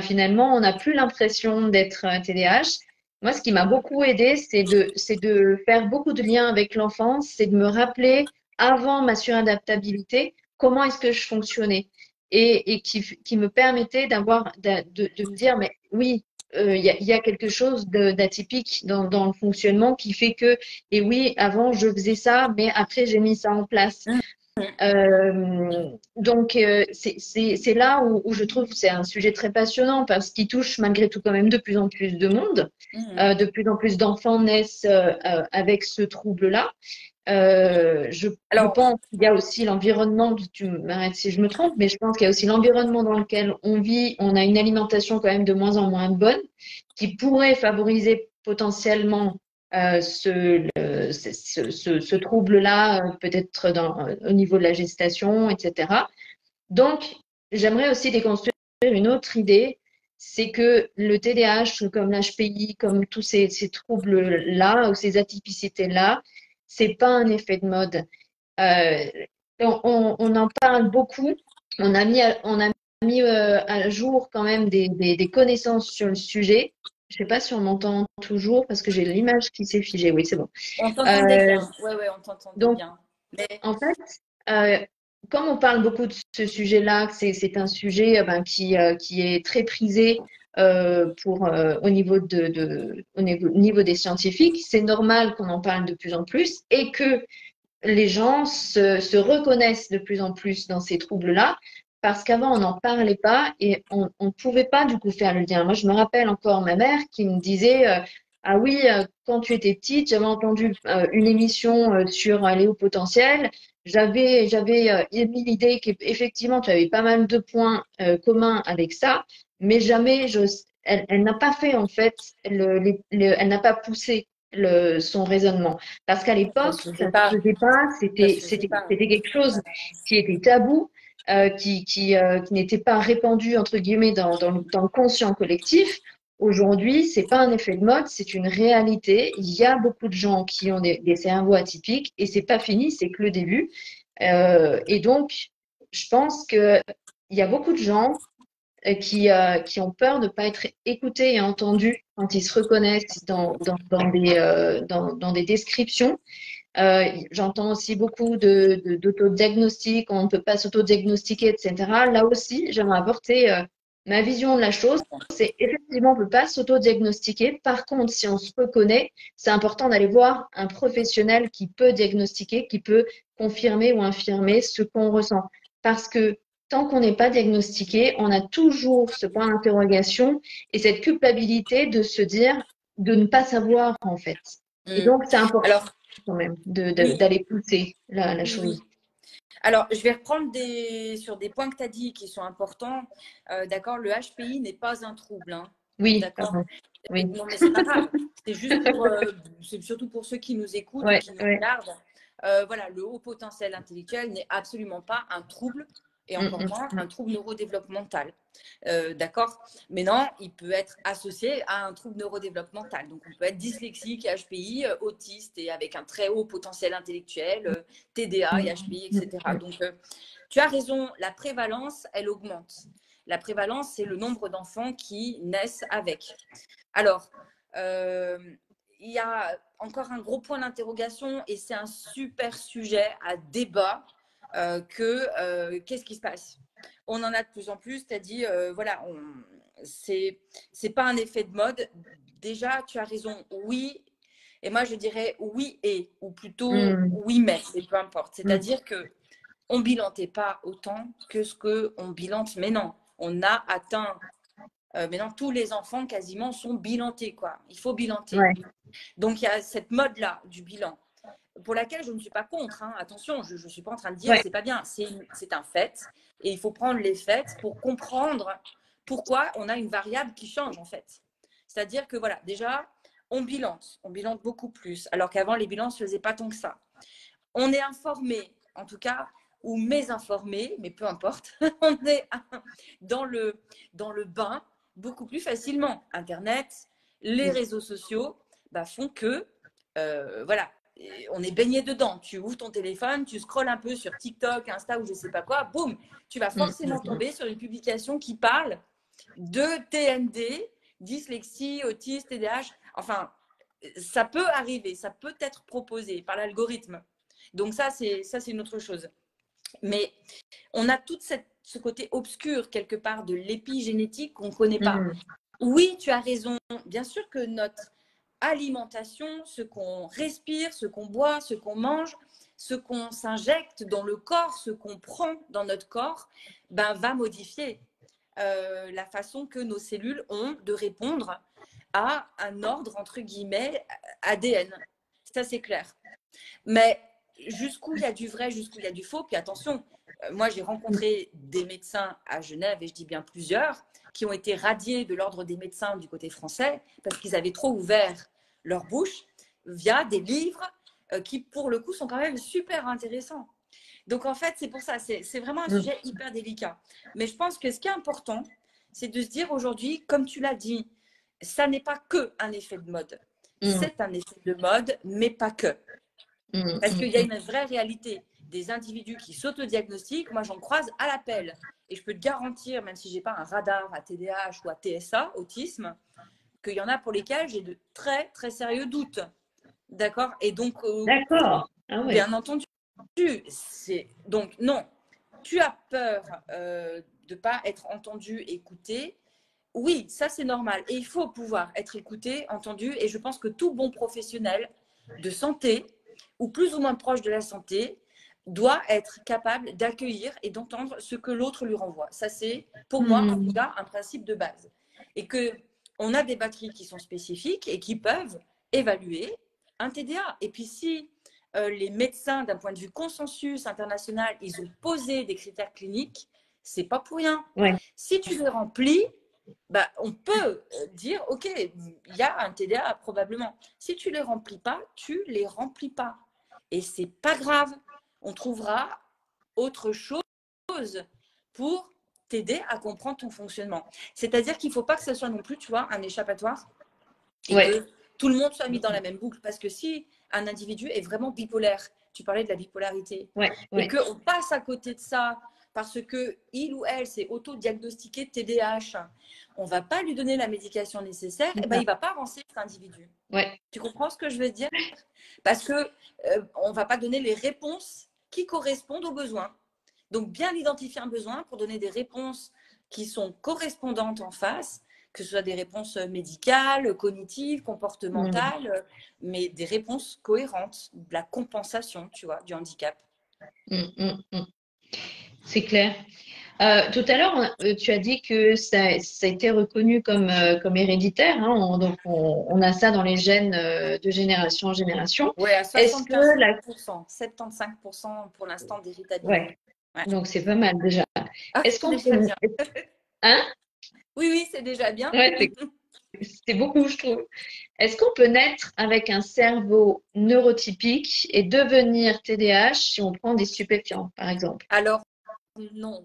finalement, on n'a plus l'impression d'être TDAH. Moi, ce qui m'a beaucoup aidé, c'est de faire beaucoup de liens avec l'enfance, c'est de me rappeler, avant ma suradaptabilité, comment est-ce que je fonctionnais. Et qui me permettait de me dire, mais oui, il y a quelque chose d'atypique dans le fonctionnement qui fait que, et oui, avant je faisais ça, mais après j'ai mis ça en place. Donc c'est là où je trouve que c'est un sujet très passionnant parce qu'il touche malgré tout quand même de plus en plus de monde, de plus en plus d'enfants naissent avec ce trouble-là. Je pense qu'il y a aussi l'environnement, tu m'arrêtes si je me trompe, mais je pense qu'il y a aussi l'environnement dans lequel on vit. On a une alimentation quand même de moins en moins bonne qui pourrait favoriser potentiellement ce trouble-là, peut-être au niveau de la gestation, etc. Donc, j'aimerais aussi déconstruire une autre idée, c'est que le TDAH, comme l'HPI, comme tous ces troubles-là ou ces atypicités-là, c'est pas un effet de mode. On en parle beaucoup. On a mis à jour quand même des connaissances sur le sujet. Je sais pas si on m'entend toujours parce que j'ai l'image qui s'est figée. Oui, c'est bon. On t'entendait bien. Oui, on t'entendait bien. Mais... En fait, comme on parle beaucoup de ce sujet-là, c'est un sujet qui est très prisé au niveau au niveau des scientifiques, c'est normal qu'on en parle de plus en plus et que les gens se reconnaissent de plus en plus dans ces troubles-là. parce qu'avant, on n'en parlait pas et on ne pouvait pas du coup faire le lien. Moi, je me rappelle encore ma mère qui me disait, ah oui, quand tu étais petite, j'avais entendu une émission sur les hauts potentiels. J'avais émis l'idée qu'effectivement, tu avais pas mal de points communs avec ça, mais jamais elle n'a pas fait en fait, elle n'a pas poussé son raisonnement. Parce qu'à Ça l'époque, se ça faisait ne pas. se faisait pas, Ça se faisait pas. c'était quelque chose qui était tabou, qui n'était pas répandu, entre guillemets, dans le conscient collectif. Aujourd'hui, c'est pas un effet de mode, c'est une réalité. Il y a beaucoup de gens qui ont des cerveaux atypiques et c'est pas fini, c'est que le début. Et donc, je pense que il y a beaucoup de gens qui ont peur de ne pas être écoutés et entendus quand ils se reconnaissent dans des descriptions. J'entends aussi beaucoup d'autodiagnostic, on ne peut pas s'autodiagnostiquer, etc. Là aussi, j'aimerais apporter ma vision de la chose. C'est effectivement, on ne peut pas s'autodiagnostiquer. Par contre, si on se reconnaît, c'est important d'aller voir un professionnel qui peut diagnostiquer, qui peut confirmer ou infirmer ce qu'on ressent. Parce que tant qu'on n'est pas diagnostiqué, on a toujours ce point d'interrogation et cette culpabilité de se dire de ne pas savoir en fait. Et Mm. donc, c'est important Alors, quand même oui, d'aller pousser la oui, oui. chose. Alors, je vais reprendre sur des points que tu as dit qui sont importants. D'accord, le HPI n'est pas un trouble, hein. Oui, D'accord. pardon. Oui, Non, mais c'est pas grave. C'est juste c'est surtout pour ceux qui nous écoutent ou ouais, qui nous ouais. regardent. Voilà, le haut potentiel intellectuel n'est absolument pas un trouble et encore moins un trouble neurodéveloppemental. D'accord? Mais non, il peut être associé à un trouble neurodéveloppemental. Donc, on peut être dyslexique, HPI, autiste et avec un très haut potentiel intellectuel, TDA et HPI, etc. Donc, tu as raison, la prévalence, elle augmente. La prévalence, c'est le nombre d'enfants qui naissent avec. Alors, il y a encore un gros point d'interrogation et c'est un super sujet à débat qu'est-ce qui se passe. On en a de plus en plus, tu as dit, voilà, c'est pas un effet de mode. Déjà, tu as raison, oui. Et moi, je dirais oui et, ou plutôt Mm, oui mais, c'est peu importe. mm, C'est-à-dire que on bilantait pas autant que ce qu'on bilante maintenant. On a atteint, maintenant tous les enfants quasiment sont bilantés, quoi. Il faut bilanter. ouais, Donc il y a cette mode-là du bilan pour laquelle je ne suis pas contre, hein. Attention, je ne suis pas en train de dire ouais. c'est pas bien, c'est un fait et il faut prendre les faits pour comprendre pourquoi on a une variable qui change en fait. C'est-à-dire que voilà, déjà, on bilante beaucoup plus, alors qu'avant les bilans ne se faisaient pas tant que ça. On est informé, en tout cas, ou mésinformé, mais peu importe, on est dans le bain beaucoup plus facilement. Internet, les Mm, réseaux sociaux font que, voilà, on est baigné dedans. Tu ouvres ton téléphone, tu scrolles un peu sur TikTok, Insta ou je ne sais pas quoi, boum, tu vas mm, forcément mm, tomber sur une publication qui parle de TND, dyslexie, autisme, TDAH. Enfin, ça peut arriver, ça peut être proposé par l'algorithme. Donc ça, c'est une autre chose. Mais on a tout ce côté obscur, quelque part, de l'épigénétique qu'on ne connaît pas. mm. Oui, tu as raison. Bien sûr que notre alimentation, ce qu'on respire, ce qu'on boit, ce qu'on mange, ce qu'on s'injecte dans le corps, ce qu'on prend dans notre corps, va modifier la façon que nos cellules ont de répondre à un ordre, entre guillemets, ADN. Ça, c'est clair. Mais jusqu'où il y a du vrai, jusqu'où il y a du faux. Puis attention, moi j'ai rencontré des médecins à Genève, et je dis bien plusieurs, qui ont été radiés de l'ordre des médecins du côté français parce qu'ils avaient trop ouvert leur bouche via des livres qui, pour le coup, sont quand même super intéressants. Donc en fait, c'est pour ça, c'est vraiment un sujet hyper délicat. Mais je pense que ce qui est important, c'est de se dire aujourd'hui, comme tu l'as dit, ça n'est pas que un effet de mode. Mm, C'est un effet de mode, mais pas que. mm, Parce mm, qu'il y a mm. une vraie réalité des individus qui s'autodiagnostiquent. Moi, j'en croise à l'appel. Et je peux te garantir, même si je n'ai pas un radar à TDAH ou à TSA, autisme, qu'il y en a pour lesquels j'ai de très, très sérieux doutes. D'accord? Et donc, D'accord. Ah ouais. bien entendu, donc non, tu as peur de ne pas être entendu, écouté. Oui, ça c'est normal. Et il faut pouvoir être écouté, entendu. Et je pense que tout bon professionnel de santé, ou plus ou moins proche de la santé, doit être capable d'accueillir et d'entendre ce que l'autre lui renvoie. Ça, c'est pour moi, en tout cas, un principe de base. Et qu'on a des batteries qui sont spécifiques et qui peuvent évaluer un TDA. Et puis, si les médecins, d'un point de vue consensus international, ils ont posé des critères cliniques, c'est pas pour rien. Ouais. Si tu les remplis, bah, on peut dire, OK, il y a un TDA probablement. Si tu les remplis pas, tu les remplis pas. Et c'est pas grave. On trouvera autre chose pour t'aider à comprendre ton fonctionnement. C'est-à-dire qu'il ne faut pas que ce soit non plus, tu vois, un échappatoire et que tout le monde soit mis dans la même boucle. Parce que si un individu est vraiment bipolaire, tu parlais de la bipolarité, et qu'on passe à côté de ça parce qu'il ou elle s'est auto-diagnostiqué TDAH, on ne va pas lui donner la médication nécessaire, et ben, il ne va pas avancer cet individu. Tu comprends ce que je veux dire? Parce qu'on ne va pas donner les réponses qui correspondent aux besoins. Donc, bien identifier un besoin pour donner des réponses qui sont correspondantes en face, que ce soit des réponses médicales, cognitives, comportementales, mais des réponses cohérentes, de la compensation, tu vois, du handicap. C'est clair. Tout à l'heure, tu as dit que ça a été reconnu comme héréditaire. Hein, donc, on a ça dans les gènes de génération en génération. Oui, à 75%, 75% pour l'instant d'héritabilité. Donc, c'est pas mal déjà. Est-ce qu'on peut... bien. Hein? Oui, c'est déjà bien. C'est beaucoup, je trouve. Est-ce qu'on peut naître avec un cerveau neurotypique et devenir TDAH si on prend des stupéfiants, par exemple? Alors, non.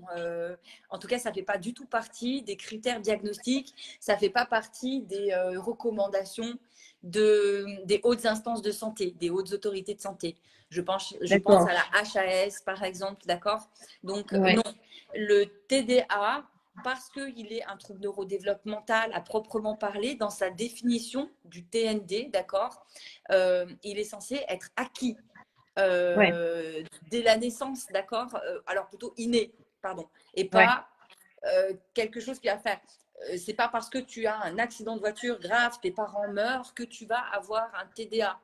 En tout cas, ça ne fait pas du tout partie des critères diagnostiques. Ça ne fait pas partie des recommandations des hautes instances de santé, des hautes autorités de santé. Je pense à la HAS, par exemple, d'accord? Donc, non. Le TDA, parce qu'il est un trouble neurodéveloppemental à proprement parler, dans sa définition du TND, d'accord, il est censé être acquis. Dès la naissance, d'accord, alors plutôt inné, pardon, et pas quelque chose qui va faire. C'est pas parce que tu as un accident de voiture grave, tes parents meurent, que tu vas avoir un TDA.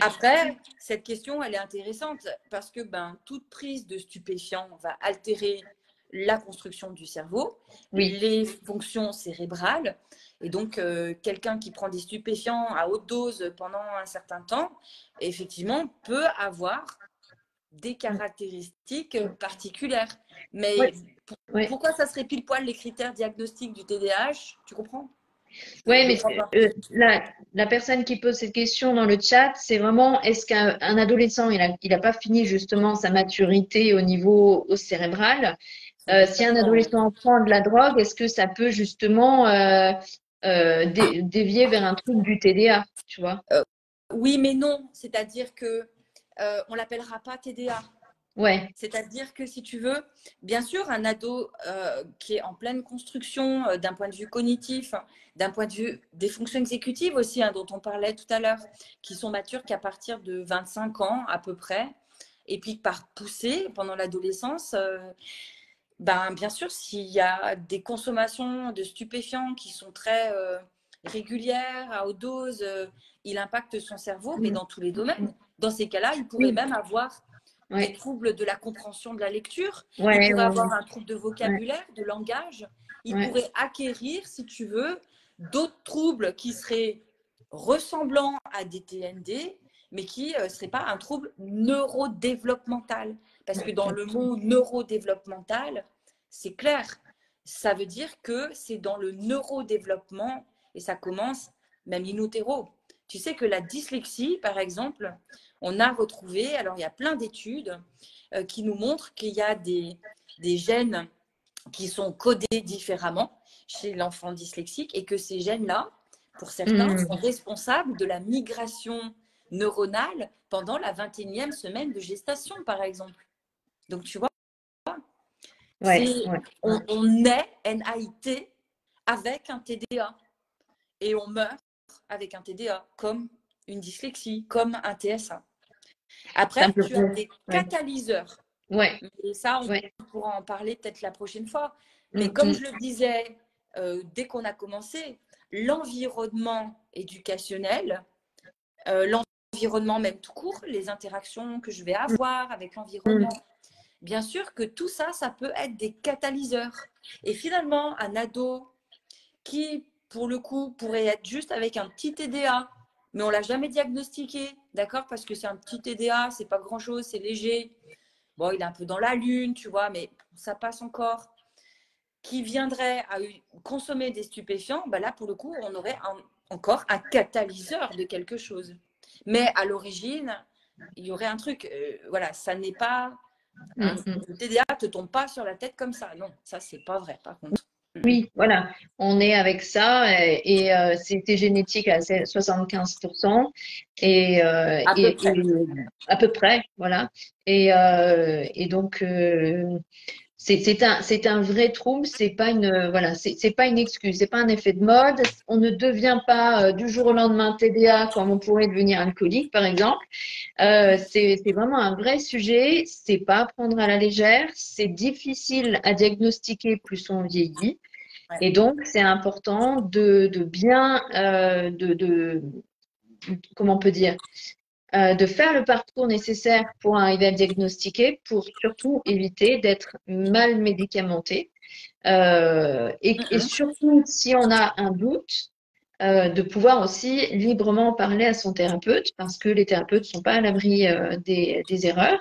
Après, cette question, elle est intéressante parce que toute prise de stupéfiant va altérer la construction du cerveau, les fonctions cérébrales. Et donc, quelqu'un qui prend des stupéfiants à haute dose pendant un certain temps, effectivement, peut avoir des caractéristiques particulières. Mais pourquoi ça serait pile poil les critères diagnostiques du TDAH? Tu comprends? Oui, mais la personne qui pose cette question dans le chat, c'est vraiment, est-ce qu'un adolescent, il a pas fini justement sa maturité au niveau cérébral? Si un adolescent prend de la drogue, est-ce que ça peut justement dévier vers un trouble du TDA, tu vois? Oui, mais non. C'est-à-dire que on l'appellera pas TDA. C'est-à-dire que si tu veux, bien sûr, un ado qui est en pleine construction d'un point de vue cognitif, d'un point de vue des fonctions exécutives aussi, dont on parlait tout à l'heure, qui sont matures qu'à partir de 25 ans à peu près, et puis par poussée pendant l'adolescence, bien sûr, s'il y a des consommations de stupéfiants qui sont très régulières, à haute dose, il impacte son cerveau, mais dans tous les domaines. Dans ces cas-là, il pourrait même avoir des troubles de la compréhension de la lecture, il pourrait avoir un trouble de vocabulaire, de langage, il pourrait acquérir, si tu veux, d'autres troubles qui seraient ressemblants à des TND, mais qui ne seraient pas un trouble neurodéveloppemental. Parce que dans le mot neurodéveloppemental, c'est clair, ça veut dire que c'est dans le neurodéveloppement et ça commence même in utero. Tu sais que la dyslexie, par exemple, on a retrouvé, alors il y a plein d'études qui nous montrent qu'il y a des gènes qui sont codés différemment chez l'enfant dyslexique et que ces gènes-là, pour certains, sont responsables de la migration neuronale pendant la 21e semaine de gestation, par exemple. Donc, tu vois, on naît, N-A-I-T, avec un TDA et on meurt avec un TDA, comme une dyslexie, comme un TSA. Après, tu as des catalyseurs. Et ça, on pourra en parler peut-être la prochaine fois. Mais comme je le disais, dès qu'on a commencé, l'environnement éducationnel, l'environnement même tout court, les interactions que je vais mm, avoir avec mm. l'environnement. Bien sûr que tout ça, ça peut être des catalyseurs. Et finalement, un ado qui, pour le coup, pourrait être juste avec un petit TDA, mais on ne l'a jamais diagnostiqué, d'accord? Parce que c'est un petit TDA, c'est pas grand-chose, c'est léger. Bon, il est un peu dans la lune, tu vois, mais ça passe encore. Qui viendrait à consommer des stupéfiants, bah là, pour le coup, on aurait encore un catalyseur de quelque chose. Mais à l'origine, il y aurait un truc. Voilà, ça n'est pas. Mm, mm. Le TDA ne te tombe pas sur la tête comme ça. Non, ça, c'est pas vrai, par contre. Oui, voilà, on est avec ça c'était génétique à 75% À peu près. et à peu près, voilà. Et donc, c'est un vrai trouble, c'est pas une, voilà, c'est pas une excuse, c'est pas un effet de mode. On ne devient pas du jour au lendemain TDA comme on pourrait devenir alcoolique, par exemple. C'est vraiment un vrai sujet, c'est pas à prendre à la légère, c'est difficile à diagnostiquer plus on vieillit. Ouais. Et donc, c'est important de bien, comment on peut dire, de faire le parcours nécessaire pour arriver à diagnostiquer, pour surtout éviter d'être mal médicamenté. Et surtout, si on a un doute, de pouvoir aussi librement parler à son thérapeute, parce que les thérapeutes ne sont pas à l'abri des erreurs.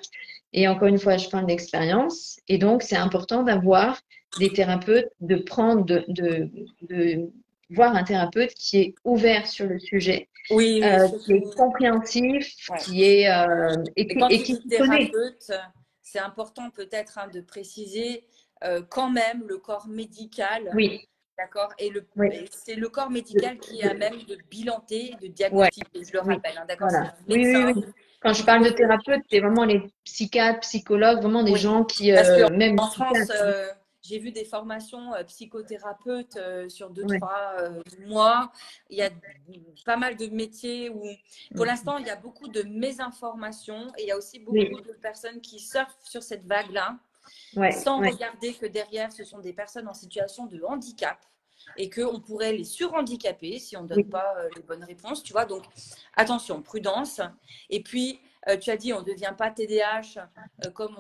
Et encore une fois, je parle d'expérience. Et donc, c'est important d'avoir des thérapeutes, de prendre, de voir un thérapeute qui est ouvert sur le sujet, Oui, oui, qui est surtout. compréhensif, Ouais. qui est Et quand et tu qui dis s'y connaît. thérapeute, c'est important peut-être de préciser quand même le corps médical, Oui, d'accord? oui, C'est le corps médical qui est à même de bilanter, de ouais, diagnostiquer, je le oui, rappelle, hein, d'accord? C'est voilà. un Oui, oui, médecin oui. Quand je qui parle de pose. thérapeute, c'est vraiment les psychiatres, psychologues, vraiment des Oui, gens qui, parce que même en France, psychiatres, j'ai vu des formations psychothérapeutes sur deux, ouais. trois mois. Il y a pas mal de métiers où, pour Mm. l'instant, il y a beaucoup de mésinformations et il y a aussi beaucoup Oui, de personnes qui surfent sur cette vague-là ouais, sans ouais. regarder que derrière, ce sont des personnes en situation de handicap et qu'on pourrait les surhandicaper si on ne donne Oui, pas les bonnes réponses, tu vois. Donc, attention, prudence. Et puis, tu as dit, on ne devient pas TDAH comme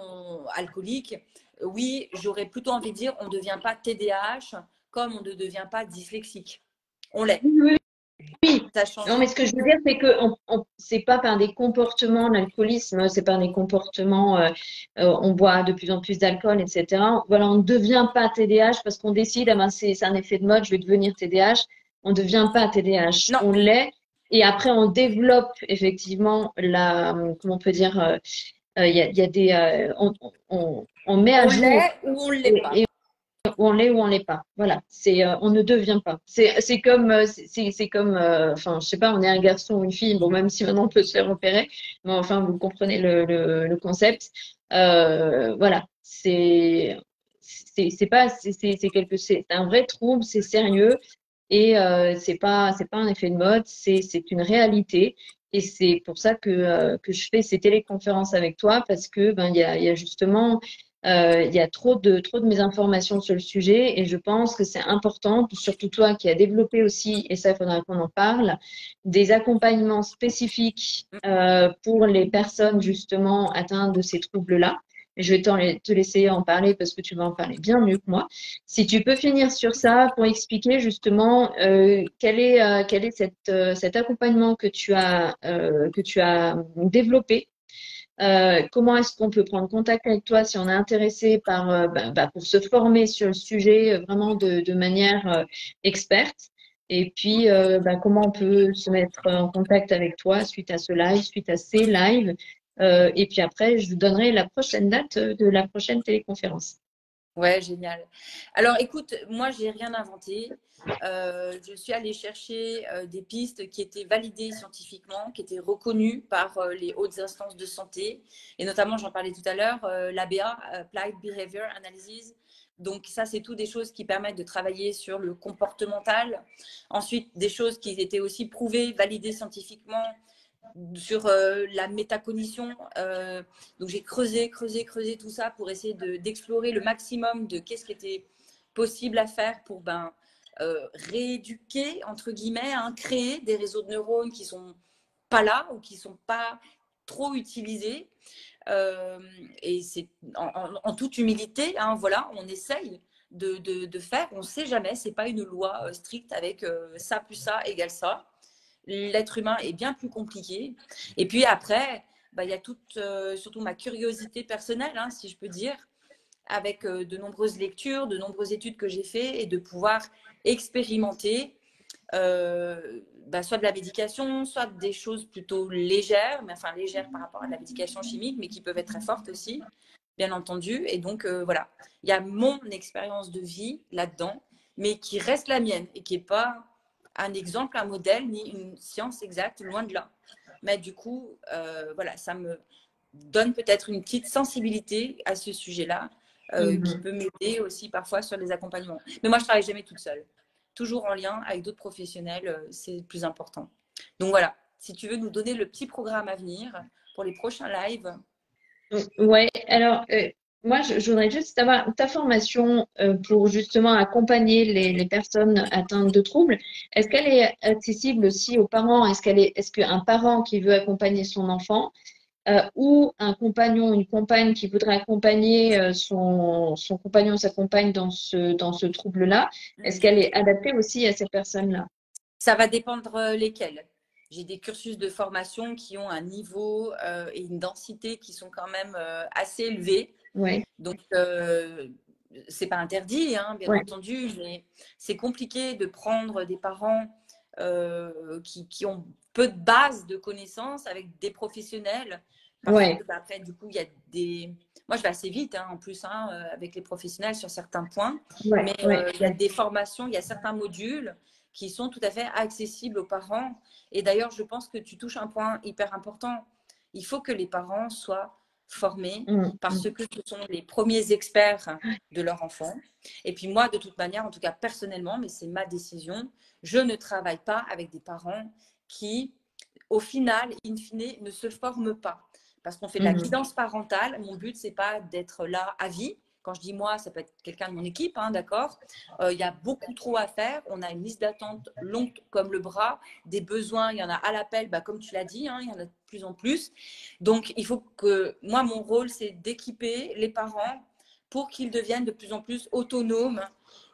alcoolique. Oui, j'aurais plutôt envie de dire, on ne devient pas TDAH comme on ne devient pas dyslexique. On l'est. oui, oui. Oui. Ça Non, change. mais ce que je veux dire, c'est que c'est pas par des comportements, l'alcoolisme, c'est par des comportements, on boit de plus en plus d'alcool, etc. Voilà, on ne devient pas TDAH parce qu'on décide, ah ben, c'est un effet de mode, je vais devenir TDAH. On ne devient pas TDAH, Non, on l'est. Et après, on développe effectivement comment on peut dire, il y a des, on met à on jour l'est ou on ne l'est pas. où on l'est ou on l'est pas. Voilà, on ne devient pas. C'est comme c'est comme enfin je sais pas, on est un garçon ou une fille. Bon, même si maintenant on peut se faire opérer, mais enfin vous comprenez le concept. Voilà, c'est pas c'est un vrai trouble, c'est sérieux et c'est pas un effet de mode, c'est une réalité. Et c'est pour ça que je fais ces téléconférences avec toi parce que ben il y a justement il y a trop de mésinformations sur le sujet et je pense que c'est important, surtout toi qui as développé aussi, et ça il faudra qu'on en parle, des accompagnements spécifiques pour les personnes justement atteintes de ces troubles-là. Je vais te laisser en parler parce que tu vas en parler bien mieux que moi. Si tu peux finir sur ça pour expliquer justement quel est cet accompagnement que tu as développé, comment est-ce qu'on peut prendre contact avec toi si on est intéressé par, pour se former sur le sujet vraiment de manière experte? Et puis, comment on peut se mettre en contact avec toi suite à ce live, suite à ces lives. Et puis après, je vous donnerai la prochaine date de la prochaine téléconférence. Ouais, génial. Alors, écoute, moi, j'ai rien inventé. Je suis allée chercher des pistes qui étaient validées scientifiquement, qui étaient reconnues par les hautes instances de santé. Et notamment, j'en parlais tout à l'heure, l'ABA, Applied Behavior Analysis. Donc, ça, c'est tout des choses qui permettent de travailler sur le comportemental. Ensuite, des choses qui étaient aussi prouvées, validées scientifiquement sur la métacognition. Donc j'ai creusé tout ça pour essayer d'explorer le maximum de qu'est-ce qui était possible à faire pour rééduquer, entre guillemets, créer des réseaux de neurones qui sont pas là ou qui sont pas trop utilisés. Et c'est en toute humilité, hein, voilà, on essaye de faire. On ne sait jamais, c'est pas une loi stricte avec ça plus ça égale ça. L'être humain est bien plus compliqué. Et puis après, bah, il y a surtout ma curiosité personnelle, hein, si je peux dire, avec de nombreuses lectures, de nombreuses études que j'ai faites et de pouvoir expérimenter bah, soit de la médication, soit des choses plutôt légères, mais enfin légères par rapport à de la médication chimique, mais qui peuvent être très fortes aussi, bien entendu. Et donc, voilà, il y a mon expérience de vie là-dedans, mais qui reste la mienne et qui n'est pas un exemple, un modèle, ni une science exacte, loin de là. Mais du coup, voilà, ça me donne peut-être une petite sensibilité à ce sujet-là, qui peut m'aider aussi parfois sur les accompagnements. Mais moi, je ne travaille jamais toute seule. Toujours en lien avec d'autres professionnels, c'est le plus important. Donc voilà, si tu veux nous donner le petit programme à venir pour les prochains lives. Ouais, alors moi je voudrais juste savoir ta formation pour justement accompagner les personnes atteintes de troubles. Est-ce qu'elle est accessible aussi aux parents? Est-ce qu'un parent qui veut accompagner son enfant ou un compagnon, une compagne qui voudrait accompagner son compagnon ou sa compagne dans ce trouble-là, est-ce qu'elle est adaptée aussi à ces personnes-là? Ça va dépendre lesquels. J'ai des cursus de formation qui ont un niveau et une densité qui sont quand même assez élevés. Ouais. Donc, c'est pas interdit, hein, bien entendu, mais c'est compliqué de prendre des parents qui ont peu de base de connaissances avec des professionnels. Parce que, bah, après, du coup, il y a des… Moi, je vais assez vite, hein, en plus, hein, avec les professionnels sur certains points. Mais il y a des formations, il y a certains modules qui sont tout à fait accessibles aux parents. Et d'ailleurs, je pense que tu touches un point hyper important. Il faut que les parents soient formés parce que ce sont les premiers experts de leur enfant. Et puis moi, de toute manière, en tout cas personnellement, mais c'est ma décision, je ne travaille pas avec des parents qui, au final, in fine, ne se forment pas. Parce qu'on fait de la guidance parentale. Mon but, c'est pas d'être là à vie. Quand je dis moi, ça peut être quelqu'un de mon équipe, hein, d'accord. Il y a beaucoup trop à faire. On a une liste d'attente longue comme le bras. Des besoins, il y en a à l'appel, bah, comme tu l'as dit, hein, il y en a de plus en plus. Donc, il faut que… Moi, mon rôle, c'est d'équiper les parents pour qu'ils deviennent de plus en plus autonomes.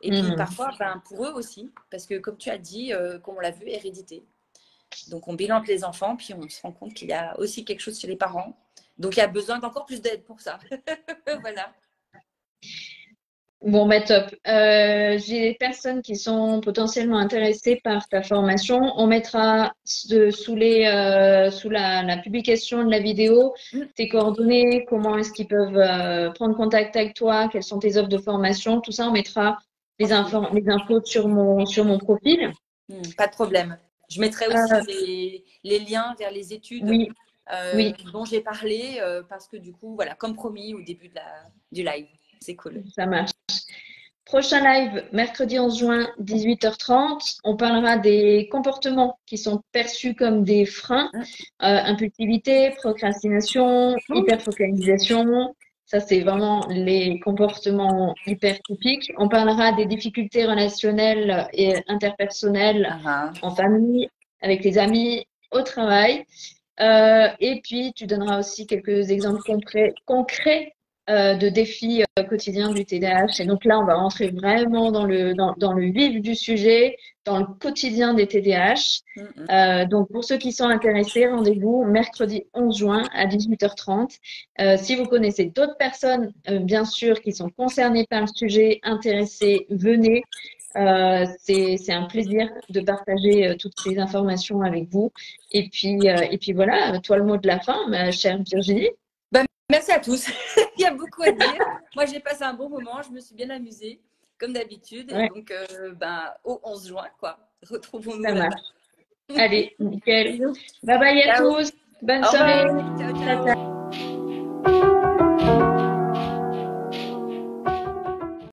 Et puis, parfois, ben, pour eux aussi. Parce que, comme tu as dit, comme on l'a vu, hérédité. Donc, on bilante les enfants, puis on se rend compte qu'il y a aussi quelque chose chez les parents. Donc, il y a besoin d'encore plus d'aide pour ça. Voilà. Bon, bah top. J'ai des personnes qui sont potentiellement intéressées par ta formation. On mettra sous la publication de la vidéo tes coordonnées, comment est-ce qu'ils peuvent prendre contact avec toi, quelles sont tes offres de formation, tout ça. On mettra les infos sur mon profil. Pas de problème. Je mettrai aussi les liens vers les études dont j'ai parlé parce que du coup, voilà, comme promis au début du live. C'est cool. Ça marche. Prochain live, mercredi 11 juin, 18h30. On parlera des comportements qui sont perçus comme des freins. Impulsivité, procrastination, hyperfocalisation. Ça, c'est vraiment les comportements hyper typiques. On parlera des difficultés relationnelles et interpersonnelles en famille, avec les amis, au travail. Et puis, tu donneras aussi quelques exemples concrets de défis quotidiens du TDAH. Et donc là, on va rentrer vraiment dans le vif du sujet, dans le quotidien des TDAH. Donc, pour ceux qui sont intéressés, rendez-vous mercredi 11 juin à 18h30. Si vous connaissez d'autres personnes, bien sûr, qui sont concernées par le sujet, intéressées, venez. C'est un plaisir de partager toutes ces informations avec vous. Et puis voilà, toi le mot de la fin, ma chère Virginie. Merci à tous. Il y a beaucoup à dire. Moi, j'ai passé un bon moment. Je me suis bien amusée, comme d'habitude. Et donc, au 11 juin, quoi. Retrouvons-nous là. Allez, nickel. Bye bye à tous. Bonne soirée. Ciao, ciao.